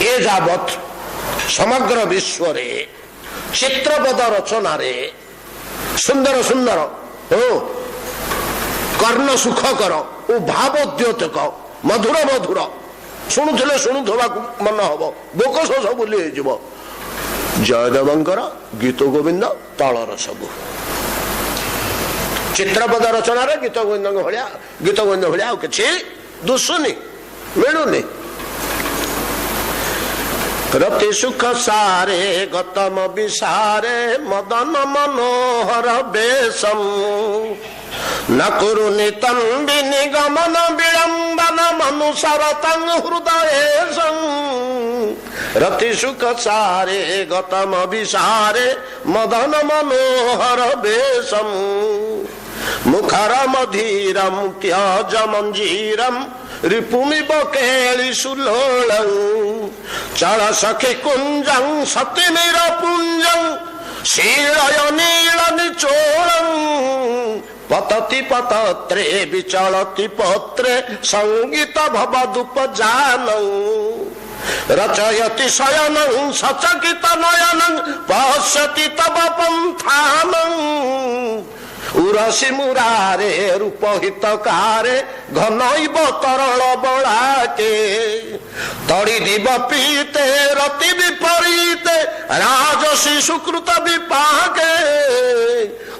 ए जावत समग्र विश्व रे चित्रपद रचना रे सुंदर सुंदर कर्ण सुखकर ओ भावोद्योतक मधुर मधुर शुणुले शुणुवा मन हम बोक सब बुली जयदेवंकर गीत गोविंद तलर सब चित्रपद रचना रे गीत गोविंद भाया कि दुसुनी मिलूनी। रति सुख सारे गतम विसारे मदन मनोहर बेशम न कुरुनि तंबि निगमन विलंबन मनुसर तंग हृदय रति सुख सारे गतम विसारे मदन मनोहर बेशम मुखर मधीरम त्यज मंजीरम रिपुमि बकेली सुलोलं चल सखी कुंजं सतिमिर पुंजं शीलय नील निचोलं पतति पतत्रे विचलति पत्रे संगीत भवदुपजानं रचयति शयनं सचकित नयनं पश्यति तव पंथानं उरसी मुरारे रूपहितकारे घनैव तरल बड़ाके तड़ी दिव पीते रति विपरीते राजसी सुकृत विपाके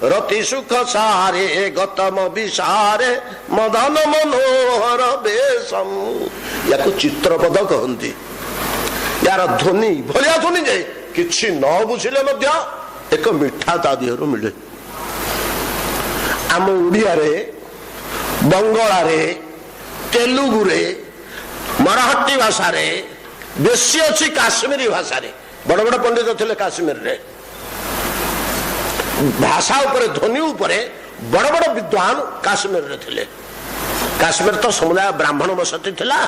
रति सुख सारे गतम विसारे मदन मनोहर बेशम या चित्रपद कहती यार ध्वनि भलिया ध्वनि जे किछि न बुझिले मध्य एक मिठा ता देहरु मिले आम उड़िया रे बंगला रे तेलुगु रे मराठी भाषा रे बेसी अच्छी काश्मीरी भाषा रे बड़ बड़ पंडित थे काश्मीर रे भाषा उपरे ध्वनि उपरे बड़ बड़ विद्वान काश्मीर रे थिले काश्मीर तो समुदाय ब्राह्मण बसती थिला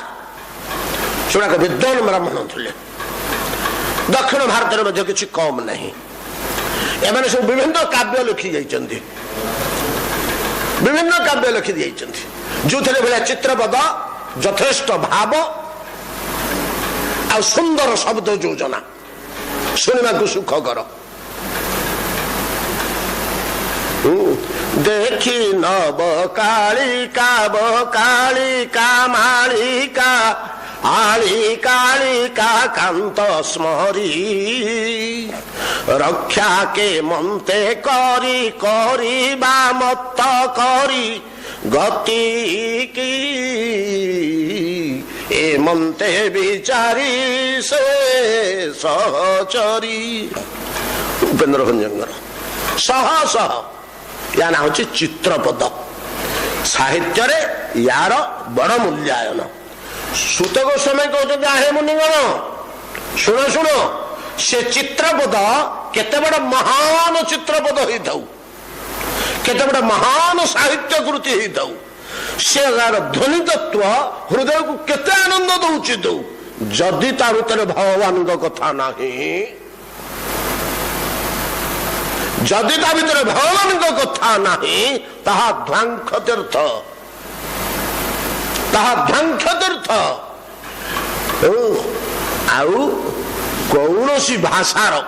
सेटा विद्वान ब्राह्मण थिले दक्षिण भारत में मध्य किछि कम नहीं एमाने सब विभिन्न काव्य लिखि जाइछन्ति विभिन्न काव्य लिखि जाइछन्ति जो थे भले चित्रपद यथेष्ट भाव आ सुंदर शब्द योजना सुनिबा को सुखकर देखी नव कालिका मालिका आली कालिका कांत स्मरी रक्षा के मंते करी करी बामत्त करी गति की ए मंते विचारी से सहचरी उपेंद्र भंजंगर सह सह या ना होची चित्रपद साहित्य रे यार बड़ मूल्यायन सुत गोस्वामी कहते आहे मुनिगण शुण शुण से चित्रपद केते बड़ महान चित्रपद होइथाउ केते बड़ महान साहित्य कृति होइथाउ से ध्वनि तत्व हृदय को केते आनंद दउछि दउ जदि ता भीतर भगवान को कथा नाही जदि ता भीतर भगवान को कथा नाही ताहा ध्वांख तीर्थ तीर्थ आउ कौनसी भाषार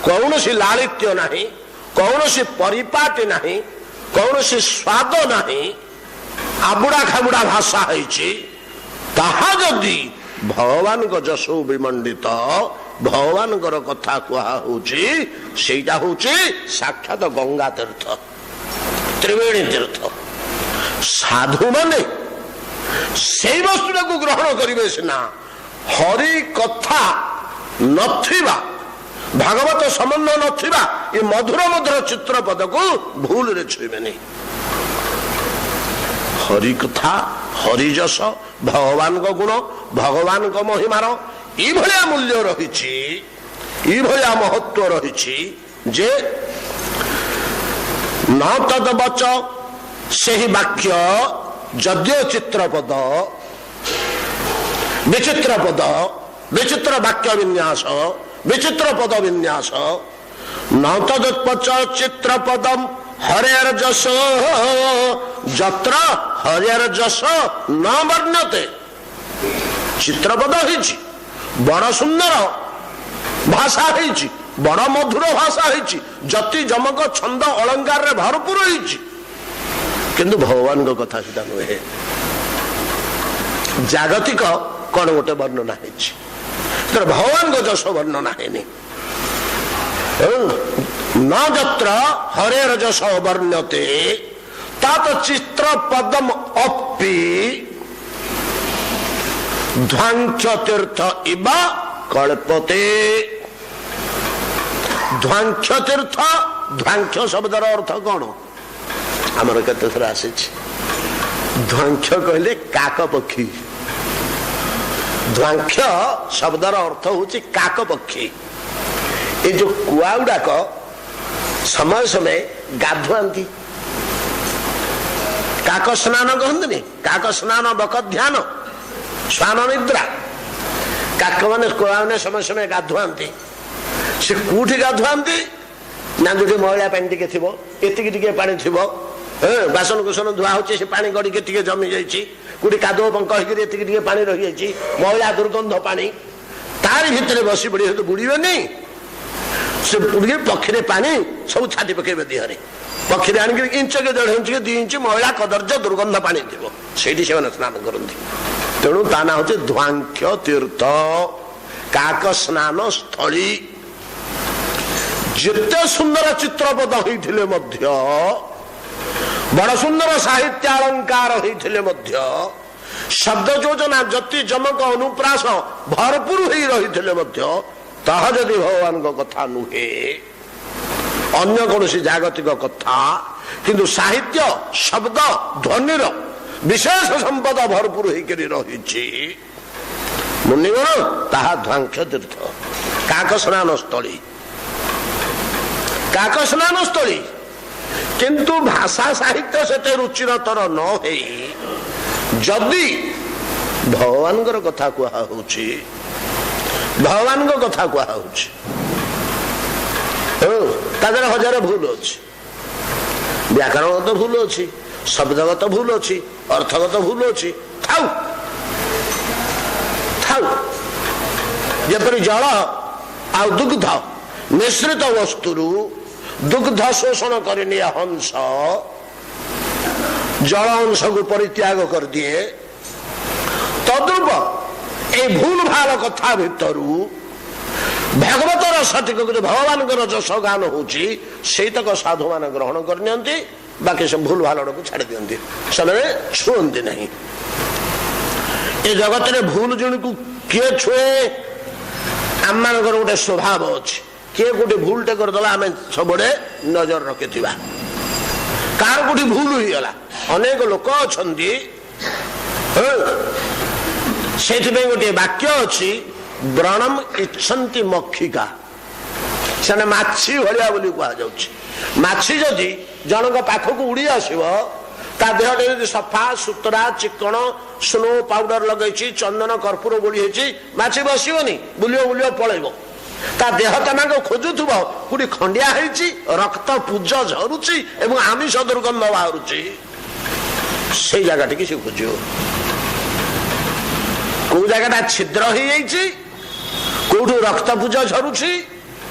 कौनसी लालित्य नहीं कौनसी परिपाटी नहीं कौनसी स्वाद नहीं आबुड़ा खाबुड़ा भाषा है ताहा जदि भगवान को जसो विमंडित भगवान कथा कहुची सेटा होची साक्षात गंगा तीर्थ त्रिवेणी तीर्थ साधु माने से वस्तु को ग्रहण करेंगे सीना हरि कथा नथिबा भागवत संबंध नथिबा ये मधुर मधुर चित्रपद को भूल रे छुइबे नहीं हरि कथा हरि जस भगवान को गुण भगवान को महिमार ई भलिया मूल्य रहिछि ई भलिया महत्व रहिछि जे न तद बच सही वाक्य जद्य चित्रपद विचित्र वाक्य विन्यास विचित्र पद विन्यास न तदुत्पच चित्रपदम हरेर जस जत्र हरेर जस न वर्ण्यते चित्रपद होइछि बड़ सुंदर भाषा होइछि बड़ मधुर भाषा होइछि जति जमक छंद अलंकार रे भरपूर होइछि किंतु भगवान को कथा सीधा नुहे जागतिक कौन गोटे वर्णना है भगवान को जस वर्णना है न जत्र हरेर जस वर्ण्यते तात चित्र पदम अपि ध्वांख्य तीर्थ इव कल्पते ध्वांख्य तीर्थ ध्वांख्य शब्दर अर्थ कौन आमर केते थर आसी ध्वांख्य कहले काक पक्षी ध्वांख्य शब्दर अर्थ होची काक पक्षी ये जो कुआ गुड़ाक समय समय गाधुआंती काक स्नान कहते काक स्नान बक ध्यान श्वान निद्रा काक मैंने कुआ मैंने समय समय गाधुआंती से कौटी गाधुआंती ना जो मैला पानी टे थी एति पानी थी ବାସନ କୁସନ ଧୁଆ ହଉଛି, ସେ ପାଣି ଗଡିକି ଟିକେ ଜମି ଯାଇଛି, କୋଉଠି କାଦୁଅ ପଙ୍କ ହେଇକିରି ଏତିକି ଟିକେ ପାଣି ରହିଯାଇଛି, ମଇଳା ଦୁର୍ଗନ୍ଧ ପାଣି, ତାରି ଭିତରେ ବସି ପଡି ବୁଡିବେନି। ସେ ବୁଡିକି ପକ୍ଷୀରେ ପାଣି ସବୁ ଛାଟି ପକେଇବେ ଦେହରେ, ପକ୍ଷୀରେ ଆଣିକି ଇଞ୍ଚ କି 1.5 ଇଞ୍ଚ କି 2 ଇଞ୍ଚ ମଇଳା କଦର୍ଯ୍ୟ ଦୁର୍ଗନ୍ଧ ପାଣି ଥିବ, ସେଇଠି ସେମାନେ ସ୍ନାନ କରନ୍ତି। ତେଣୁ ତା ନାଁ ହଉଛି ଧ୍ୱାଙ୍ଖ୍ୟ ତୀର୍ଥ, କାକ ସ୍ନାନ ସ୍ଥଳୀ। ଯେତେ ସୁନ୍ଦର ଚିତ୍ରପଦ ହେଇଥିଲେ ମଧ୍ୟ, ବଡ ସୁନ୍ଦର ସାହିତ୍ୟ ଅଳଙ୍କାର ହେଇଥିଲେ ମଧ୍ୟ, ଶବ୍ଦ ଯୋଜନା ଯତି ଯମକ ଅନୁପ୍ରାସ ଭରପୁର ହେଇ ରହିଥିଲେ ମଧ୍ୟ, ତାହା ଯଦି ଭଗବାନଙ୍କ କଥା ନୁହେଁ, ଅନ୍ୟ କୌଣସି ଜାଗତିକ କଥା, କିନ୍ତୁ ସାହିତ୍ୟ ଶବ୍ଦ ଧ୍ୱନିର ବିଶେଷ ସମ୍ପଦ ଭରପୁର ହେଇକରି ରହିଛି ମୁନିଗଣ, ତାହା ଧ୍ୱାଙ୍ଖ୍ୟ ତୀର୍ଥ, କାକ ସ୍ନାନ ସ୍ଥଳୀ, କାକ ସ୍ନାନ ସ୍ଥଳୀ। କିନ୍ତୁ ଭାଷା ସାହିତ୍ୟ ସେତେ ରୁଚିରତର ନ ହେଇ ଯଦି ଭଗବାନଙ୍କର କଥା କୁହାହଉଛି, ଭଗବାନଙ୍କ କଥା କୁହାହଉଛି, ତା ଦେହରେ ହଜାର ଭୁଲ ଅଛି, ବ୍ୟାକରଣଗତ ଭୁଲ ଅଛି, ଶବ୍ଦଗତ ଭୁଲ ଅଛି, ଅର୍ଥଗତ ଭୁଲ ଅଛି, ଥାଉ ଥାଉ। ଯେପରି ଜଳ ଆଉ ଦୁଗ୍ଧ ମିଶ୍ରିତ ବସ୍ତୁରୁ ଦୁଗ୍ଧ ଶୋଷଣ କରିନିଏ ହଂସ, ଜଳ ଅଂଶକୁ ପରିତ୍ୟାଗ କରିଦିଏ, ତଦ୍ରୂପ এই ভুল ভাল কথা ভিতরু ভগবতর সঠিক ভগবানଙ୍କର ଯଶ ଗାନ ହଉଛି, ସେଇତକ ସାଧୁମାନେ ଗ୍ରହଣ କରିନିଅନ୍ତି, ବାକି ସେ ଭୁଲ ଭାଲକୁ ଛାଡି ଦିଅନ୍ତି, ସେମାନେ ଛୁଅନ୍ତି ନାହିଁ। ଏ ଜଗତରେ ଭୁଲ ଜଣକୁ କିଏ ଛୁଏ? ଆମମାନଙ୍କର ଗୋଟେ ସ୍ୱଭାବ ଅଛି, କିଏ ଗୋଟେ ଭୁଲଟେ କରିଦେଲା ଆମେ ସବୁବେଳେ ନଜର ରଖିଥିବା, କାହାର କୋଉଠି ଭୁଲ ହେଇଗଲା। ଅନେକ ଲୋକ ଅଛନ୍ତି, ସେଇଥିପାଇଁ ଗୋଟିଏ ବାକ୍ୟ ଅଛି, ବ୍ରଣମ ଇଚ୍ଛନ୍ତି ମକ୍ଷିକା, ସେମାନେ ମାଛି ଭଳିଆ ବୋଲି କୁହାଯାଉଛି। ମାଛି ଯଦି ଜଣଙ୍କ ପାଖକୁ ଉଡି ଆସିବ, ତା ଦେହଟା ଯଦି ସଫା ସୁତରା ଚିକଣ, ସ୍ନୋ ପାଉଡର ଲଗେଇଛି, ଚନ୍ଦନ କର୍ପୂର ବୋଳି ହେଇଛି, ମାଛି ବସିବନି, ବୁଲିବ ବୁଲିବ ପଳେଇବ। ତା ଦେହ ତମାକ ଖୋଜୁଥିବ କୋଉଠି ଖଣ୍ଡିଆ ହେଇଛି, ରକ୍ତ ପୁଜ ଝରୁଛି ଏବଂ ଆମିଷ ଦୁର୍ଗନ୍ଧ ବାହାରୁଛି, ସେଇ ଜାଗାଟିକି ସେ ଖୋଜିବ। କୋଉ ଜାଗାଟା ଛିଦ୍ର ହେଇଯାଇଛି, କୋଉଠୁ ରକ୍ତ ପୁଜ ଝରୁଛି,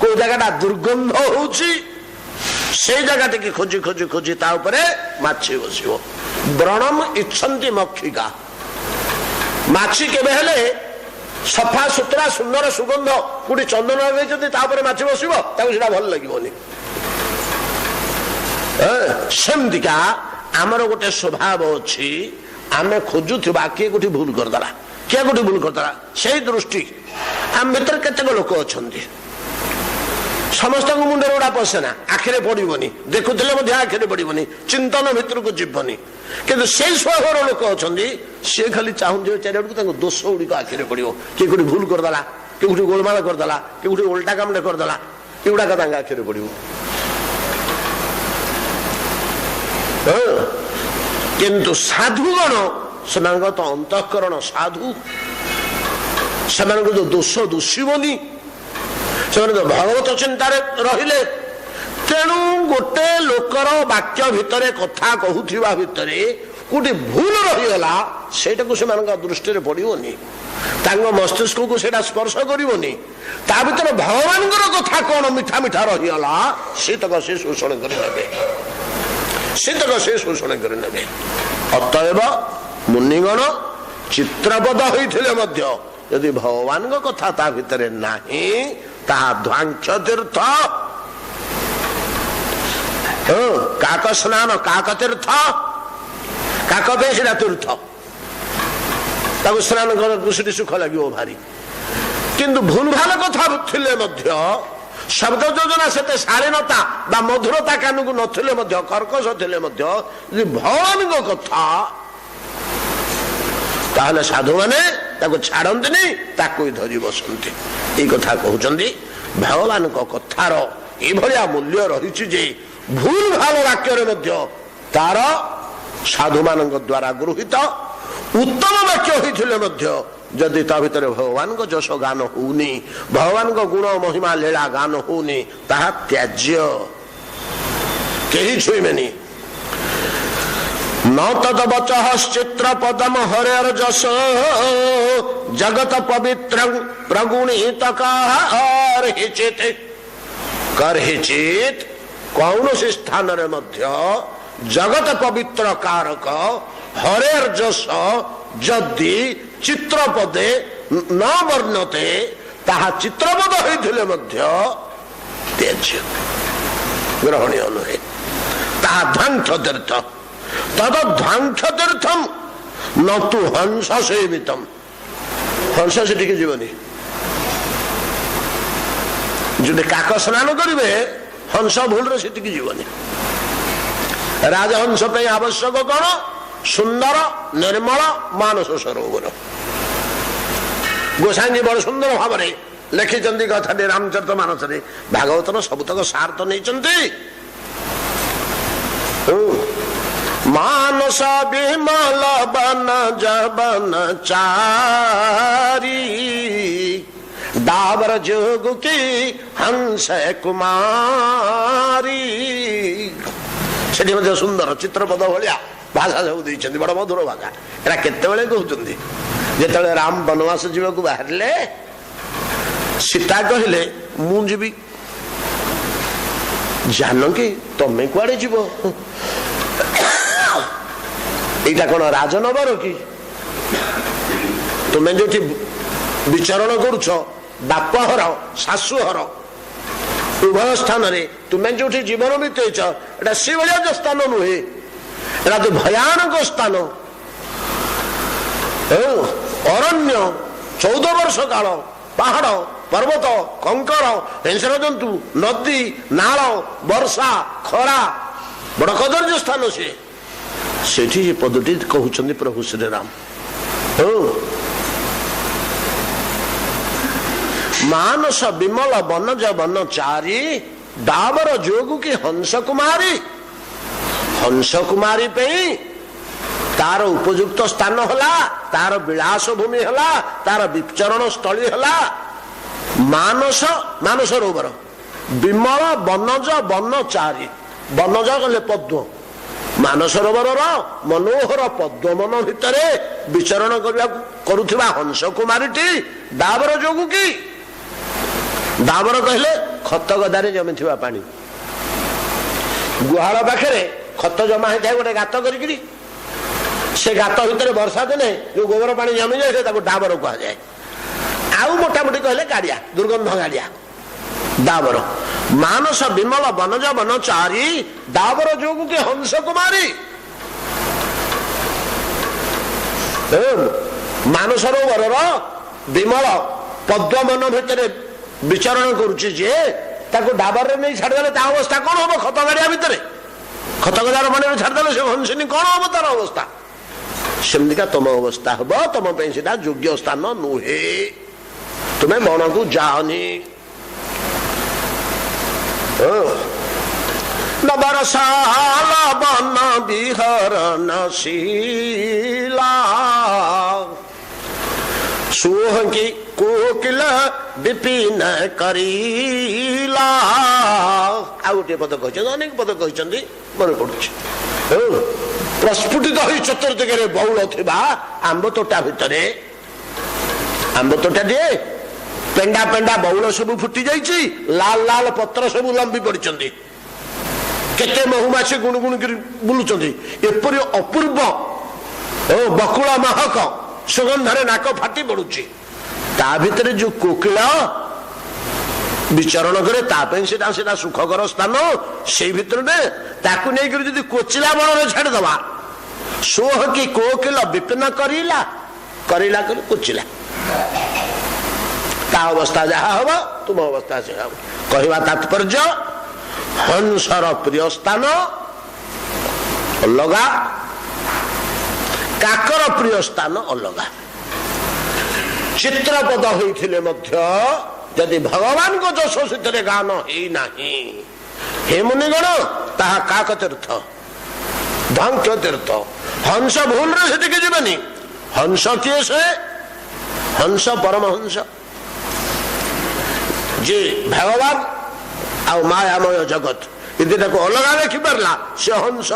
କୋଉ ଜାଗାଟା ଦୁର୍ଗନ୍ଧ ହଉଛି, ସେଇ ଜାଗାଟିକି ଖୋଜି ଖୋଜି ଖୋଜି ତା ଉପରେ ମାଛି ବସିବ। ବ୍ରଣମ ଇଚ୍ଛନ୍ତି ମକ୍ଷିକା, ମାଛି କେବେ ହେଲେ ସଫା ସୁତରା ସୁନ୍ଦର ସୁଗନ୍ଧ କୋଉଠି ଚନ୍ଦନ ଲଗେଇଛନ୍ତି ତା ଉପରେ ମାଛି ବସିବ, ତାକୁ ସେଟା ଭଲ ଲାଗିବନି। ସେମିତିକା ଆମର ଗୋଟେ ସ୍ୱଭାବ ଅଛି, ଆମେ ଖୋଜୁଥିବା କିଏ କୋଉଠି ଭୁଲ କରିଦେଲା, କିଏ କୋଉଠି ଭୁଲ କରିଦେଲା, ସେଇ ଦୃଷ୍ଟି ଆମ ଭିତରେ କେତେକ ଲୋକ ଅଛନ୍ତି। ସମସ୍ତଙ୍କ ମୁଣ୍ଡରେ ଗୁଡା ପଶେନା, ଆଖିରେ ପଡିବନି, ଦେଖୁଥିଲେ ମଧ୍ୟ ଆଖିରେ ପଡିବନି, ଚିନ୍ତନ ଭିତରକୁ ଯିବନି। କିନ୍ତୁ ସେଇ ସ୍ୱଭାବର ଲୋକ ଅଛନ୍ତି, ସିଏ ଖାଲି ଚାହୁଁଥିବେ ଚାରିଆଡକୁ, ତାଙ୍କ ଦୋଷ ଗୁଡିକ ଆଖିରେ ପଡିବ। କିଏ କୋଉଠି ଭୁଲ କରିଦେଲା, କିଏ କୋଉଠି ଗୋଳମାଳ କରିଦେଲା, କିଏ କୋଉଠି ଓଲଟା କାମଟେ କରିଦେଲା, ଏଗୁଡାକ ତାଙ୍କ ଆଖିରେ ପଡିବ। କିନ୍ତୁ ସାଧୁଗଣ ସେମାନଙ୍କ ତ ଅନ୍ତଃକରଣ ସାଧୁ, ସେମାନଙ୍କୁ ତ ଦୋଷ ଦୋଷିବନି, ସେମାନେ ତ ଭଗବତ ଚିନ୍ତାରେ ରହିଲେ। ତେଣୁ ଗୋଟେ ଲୋକର ବାକ୍ୟ ଭିତରେ, କଥା କହୁଥିବା ଭିତରେ କୋଉଠି ଭୁଲ ରହିଗଲା, ସେଇଟାକୁ ସେମାନଙ୍କ ଦୃଷ୍ଟିରେ ପଡିବନି, ତାଙ୍କ ମସ୍ତିଷ୍କକୁ ସେଇଟା ସ୍ପର୍ଶ କରିବନି। ତା ଭିତରେ ଭଗବାନଙ୍କର କଥା କଣ ମିଠା ମିଠା ରହିଗଲା, ସେତକ ସେ ଶୋଷଣ କରି ନେବେ, ସେତକ ସେ ଶୋଷଣ କରି ନେବେ। ଅତଏବ ମୁନିଗଣ ଚିତ୍ରପଦ ହୋଇଥିଲେ ମଧ୍ୟ ଯଦି ଭଗବାନଙ୍କ କଥା ତା ଭିତରେ ନାହିଁ, ତାହା ଧ୍ୱାଙ୍ଖ୍ୟ ତୀର୍ଥ, କାକ ସ୍ନାନ, କାକ ତୀର୍ଥ, କାକ ପାଇଁ ସେଟା ତୀର୍ଥ, ତାକୁ ସ୍ନାନ କରିବାକୁ ସେଠି ସୁଖ ଲାଗିବ ଭାରି। କିନ୍ତୁ ଭୁଲ ଭାଲ କଥା ଥିଲେ ମଧ୍ୟ, ଶବ୍ଦ ଯୋଜନା ସେତେ ଶାଳୀନତା ବା ମଧୁରତା କାନକୁ ନଥିଲେ ମଧ୍ୟ, କର୍କଶ ଥିଲେ ମଧ୍ୟ, ଯଦି ଭଗବାନଙ୍କ କଥା, ତାହେଲେ ସାଧୁମାନେ ତାକୁ ଛାଡନ୍ତିନି, ତାକୁ ଧରି ବସନ୍ତି। ଏଇ କଥା କହୁଛନ୍ତି। ଭଗବାନଙ୍କ କଥାର ଏଭଳିଆ ମୂଲ୍ୟ ରହିଛି ଯେ ଭୁଲ ଭାଲ ବାକ୍ୟରେ ମଧ୍ୟ ତାର ସାଧୁମାନଙ୍କ ଦ୍ୱାରା ଗୃହୀତ ଉତ୍ତମ ବାକ୍ୟ ହୋଇଥିଲେ ମଧ୍ୟ ଯଦି ତା ଭିତରେ ଭଗବାନଙ୍କ ଯଶ ଗାନ ହଉନି, ଭଗବାନଙ୍କ ଗୁଣ ମହିମା ଲୀଳା ଗାନ ହଉନି, ତାହା ତ୍ୟାଜ୍ୟ, କେହି ଛୁଇଁବେନି। न तद वचश्चित्र पदम हरेर जस जगत पवित्र प्रगुणित करहिचित कौन से स्थान रे मध्य जगत पवित्र कारक हरेर जस जदि चित्रपदे न वर्णते ताहा चित्रपद होइथिले मध्य त्याज्य ग्रहणीय नुहे ताहा ध्वांठ तीर्थ तद ध्वांठ तीर्थम न तु हंस सेवितम हंस से टिके जीवनी जो काक स्नान करेंगे हंस भूल से टिके जीवनी राजहंस पे आवश्यक कौन सुंदर निर्मल मानस सरोवर गोसाई बड़ सुंदर भाव में लिखिं कथा रामचरित मानस भागवतर सबुतक सार तो नहीं मानस विमल बन जबन चारी डाबर जोग की हंस कुमारी से सुंदर चित्रपद भाया भाषा सब देते बड़ मधुर भाषा एरा केतबेले कहते जिते राम वनवास जीवाक बाहर सीता कहले मु जीवी जानकी तमें कुआडे जीव एटा कौन राजनगर कि तुम्हें जो विचरण करुछ बापहर शाशुहर उभय स्थान रे तुम्हें जो जीवन बीतईच एटा से भाया स्थान नुहे एटा तो भयानक स्थान अरण्य 14 वर्ष काल पहाड़ पर्वत कंकर हिंस्र जंतु नदी नाल वर्षा खरा बड़ कदर्य स्थान से पदटी कहते प्रभु श्रीराम मानस विमल वनज वन चारी डाबर जोगु की हंस कुमारी पे तार उपयुक्त स्थान हला तार विलास भूमि हला तार विचरण स्थली हला मानस सरोवर विमल वनज वन चारी वनज कले पद्म मानस सरोवर मनोहर पद्मवन भितर विचरण करुवा हंस कुमारी डाबर जोगु की डाबर कहले खत गदारे जमी पानी गुहाल पाखे खत जमा होता है गोटे गात करी से गात भितर वर्षा दिने जो गोबर पानी जमी जाए से डाबर कह जाए आउ मोटामोटी कहले गाड़िया दुर्गंध गाड़िया डाबर मानस विमल वनज वन चारी डाबर जोगु के हंस कुमारी मानसरोवर विमल पद्मवन भितर विचरण करुची जे ताको डाबर नहीं छाड़देले ता अवस्था कौन हम खत गाड़िया भितर खत गदार मन छाड़देले से हंसिनी कौन हम तार अवस्था सेमतिका तुम अवस्था हम तुम से योग्य स्थान नुहे तुम्हें वन को जाओनी नबरसाल वन विहरणशीला सुहंकी कोकिल विपिन करीला आ गोटे पद कहते अनेक पद कहते मन पड़ुଛି प्रस्फुटित हो चतुर्दिगे बहुल थिबा आंब तोटा भितर आंब तोटा दिए पेंडा पेंडा बहुल सब फुटी जाइए लाल लाल पत्र सब लंबी पड़ते केते महुमाछी गुणगुण बुलुचंदी एपरि अपूर्व बकुला महक सुगंधरे नाक फाटी पड़ुची ता भितर जो कोकिल विचरण करे तापे सेटा सुखकर स्थान से भितर ताकू नहीं करी जदी कोचिला बण छाड़ दवा सोह की कोकिल विपिन करीला करीला कर कोचिला ता अवस्था जहा हवा तुम अवस्था से हवा कहवा तात्पर्य हंसर प्रिय स्थान अलगा काकर प्रिय स्थान अलगा चित्रपद होइथिले मध्य यदि भगवान को जो सोचित गान ही नहीं हे मुनिगण ताहा काक तीर्थ ध्वांक्ष तीर्थ हंस भूल रे सेटिके जीवनी हंस किए से हंस परमहंस जे भगवान आ मायामय जगत यदि अलग देखी पारा से हंस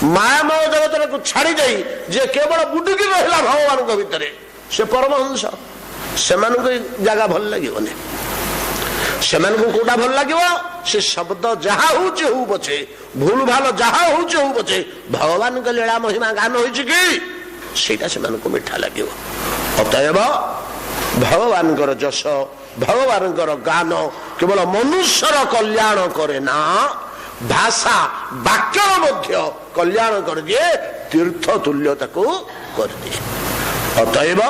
मायामय जगत को छाड़ी जाई जे केवल बुडुकी रहिला भगवान को भितरे से परमहंस से जगह भल लगे से कोटा भल लगे से शब्द जहा हो पचे भूल भाल जहा हो पचे भगवान के लीला महिमा गान हो सीटा से मीठा लगे। अतएव भगवान जश भगवान गान केवल मनुष्यर कल्याण करे ना भाषा वाक्य मध्य कल्याण कर दिए तीर्थ तुल्यता को कर दिए। अतएव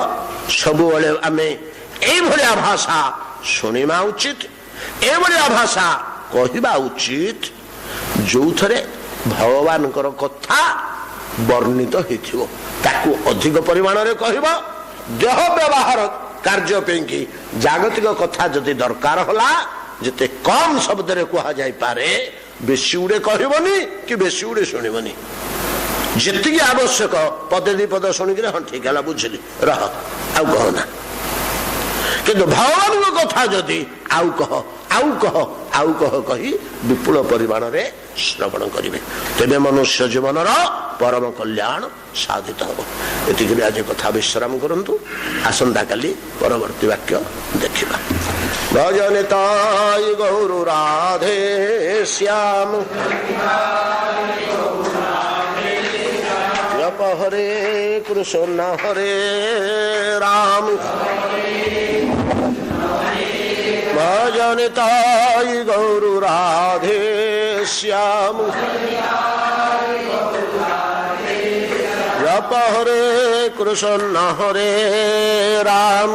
सब आमे ए भलिया भाषा शुणिबा उचित ए भलिया भाषा कहवा उचित जो थरे भगवान कथा वर्णित हो ताकू अधिक परिमाण रे कहबा देह व्यवहार कार्य पेंकी जागतिक कथा जदि दरकार होला जते कम शब्द रे कहा जाय पारे बेसी उड़े कहबनी कि बेसी उड़े सुनिबनी जितकी आवश्यक पदे दी पद शुणिक हाँ ठीक है बुझली रह आउ कहना किंतु भगवान कथा जदि आउ कह आउ कह आउ कह कही विपुल परिमाण रे श्रवण करिवे तेबे मनुष्य जीवन परम कल्याण साधित हो। एतिक आज कथा विश्राम करंतु आसंता काली परवर्ती वाक्य देखिबा। भजनिताय गौर राधे श्याम जप हरे कृष्ण हरे राम भजनिताय गौर राधे श्याम जप हरे कृष्ण हरे राम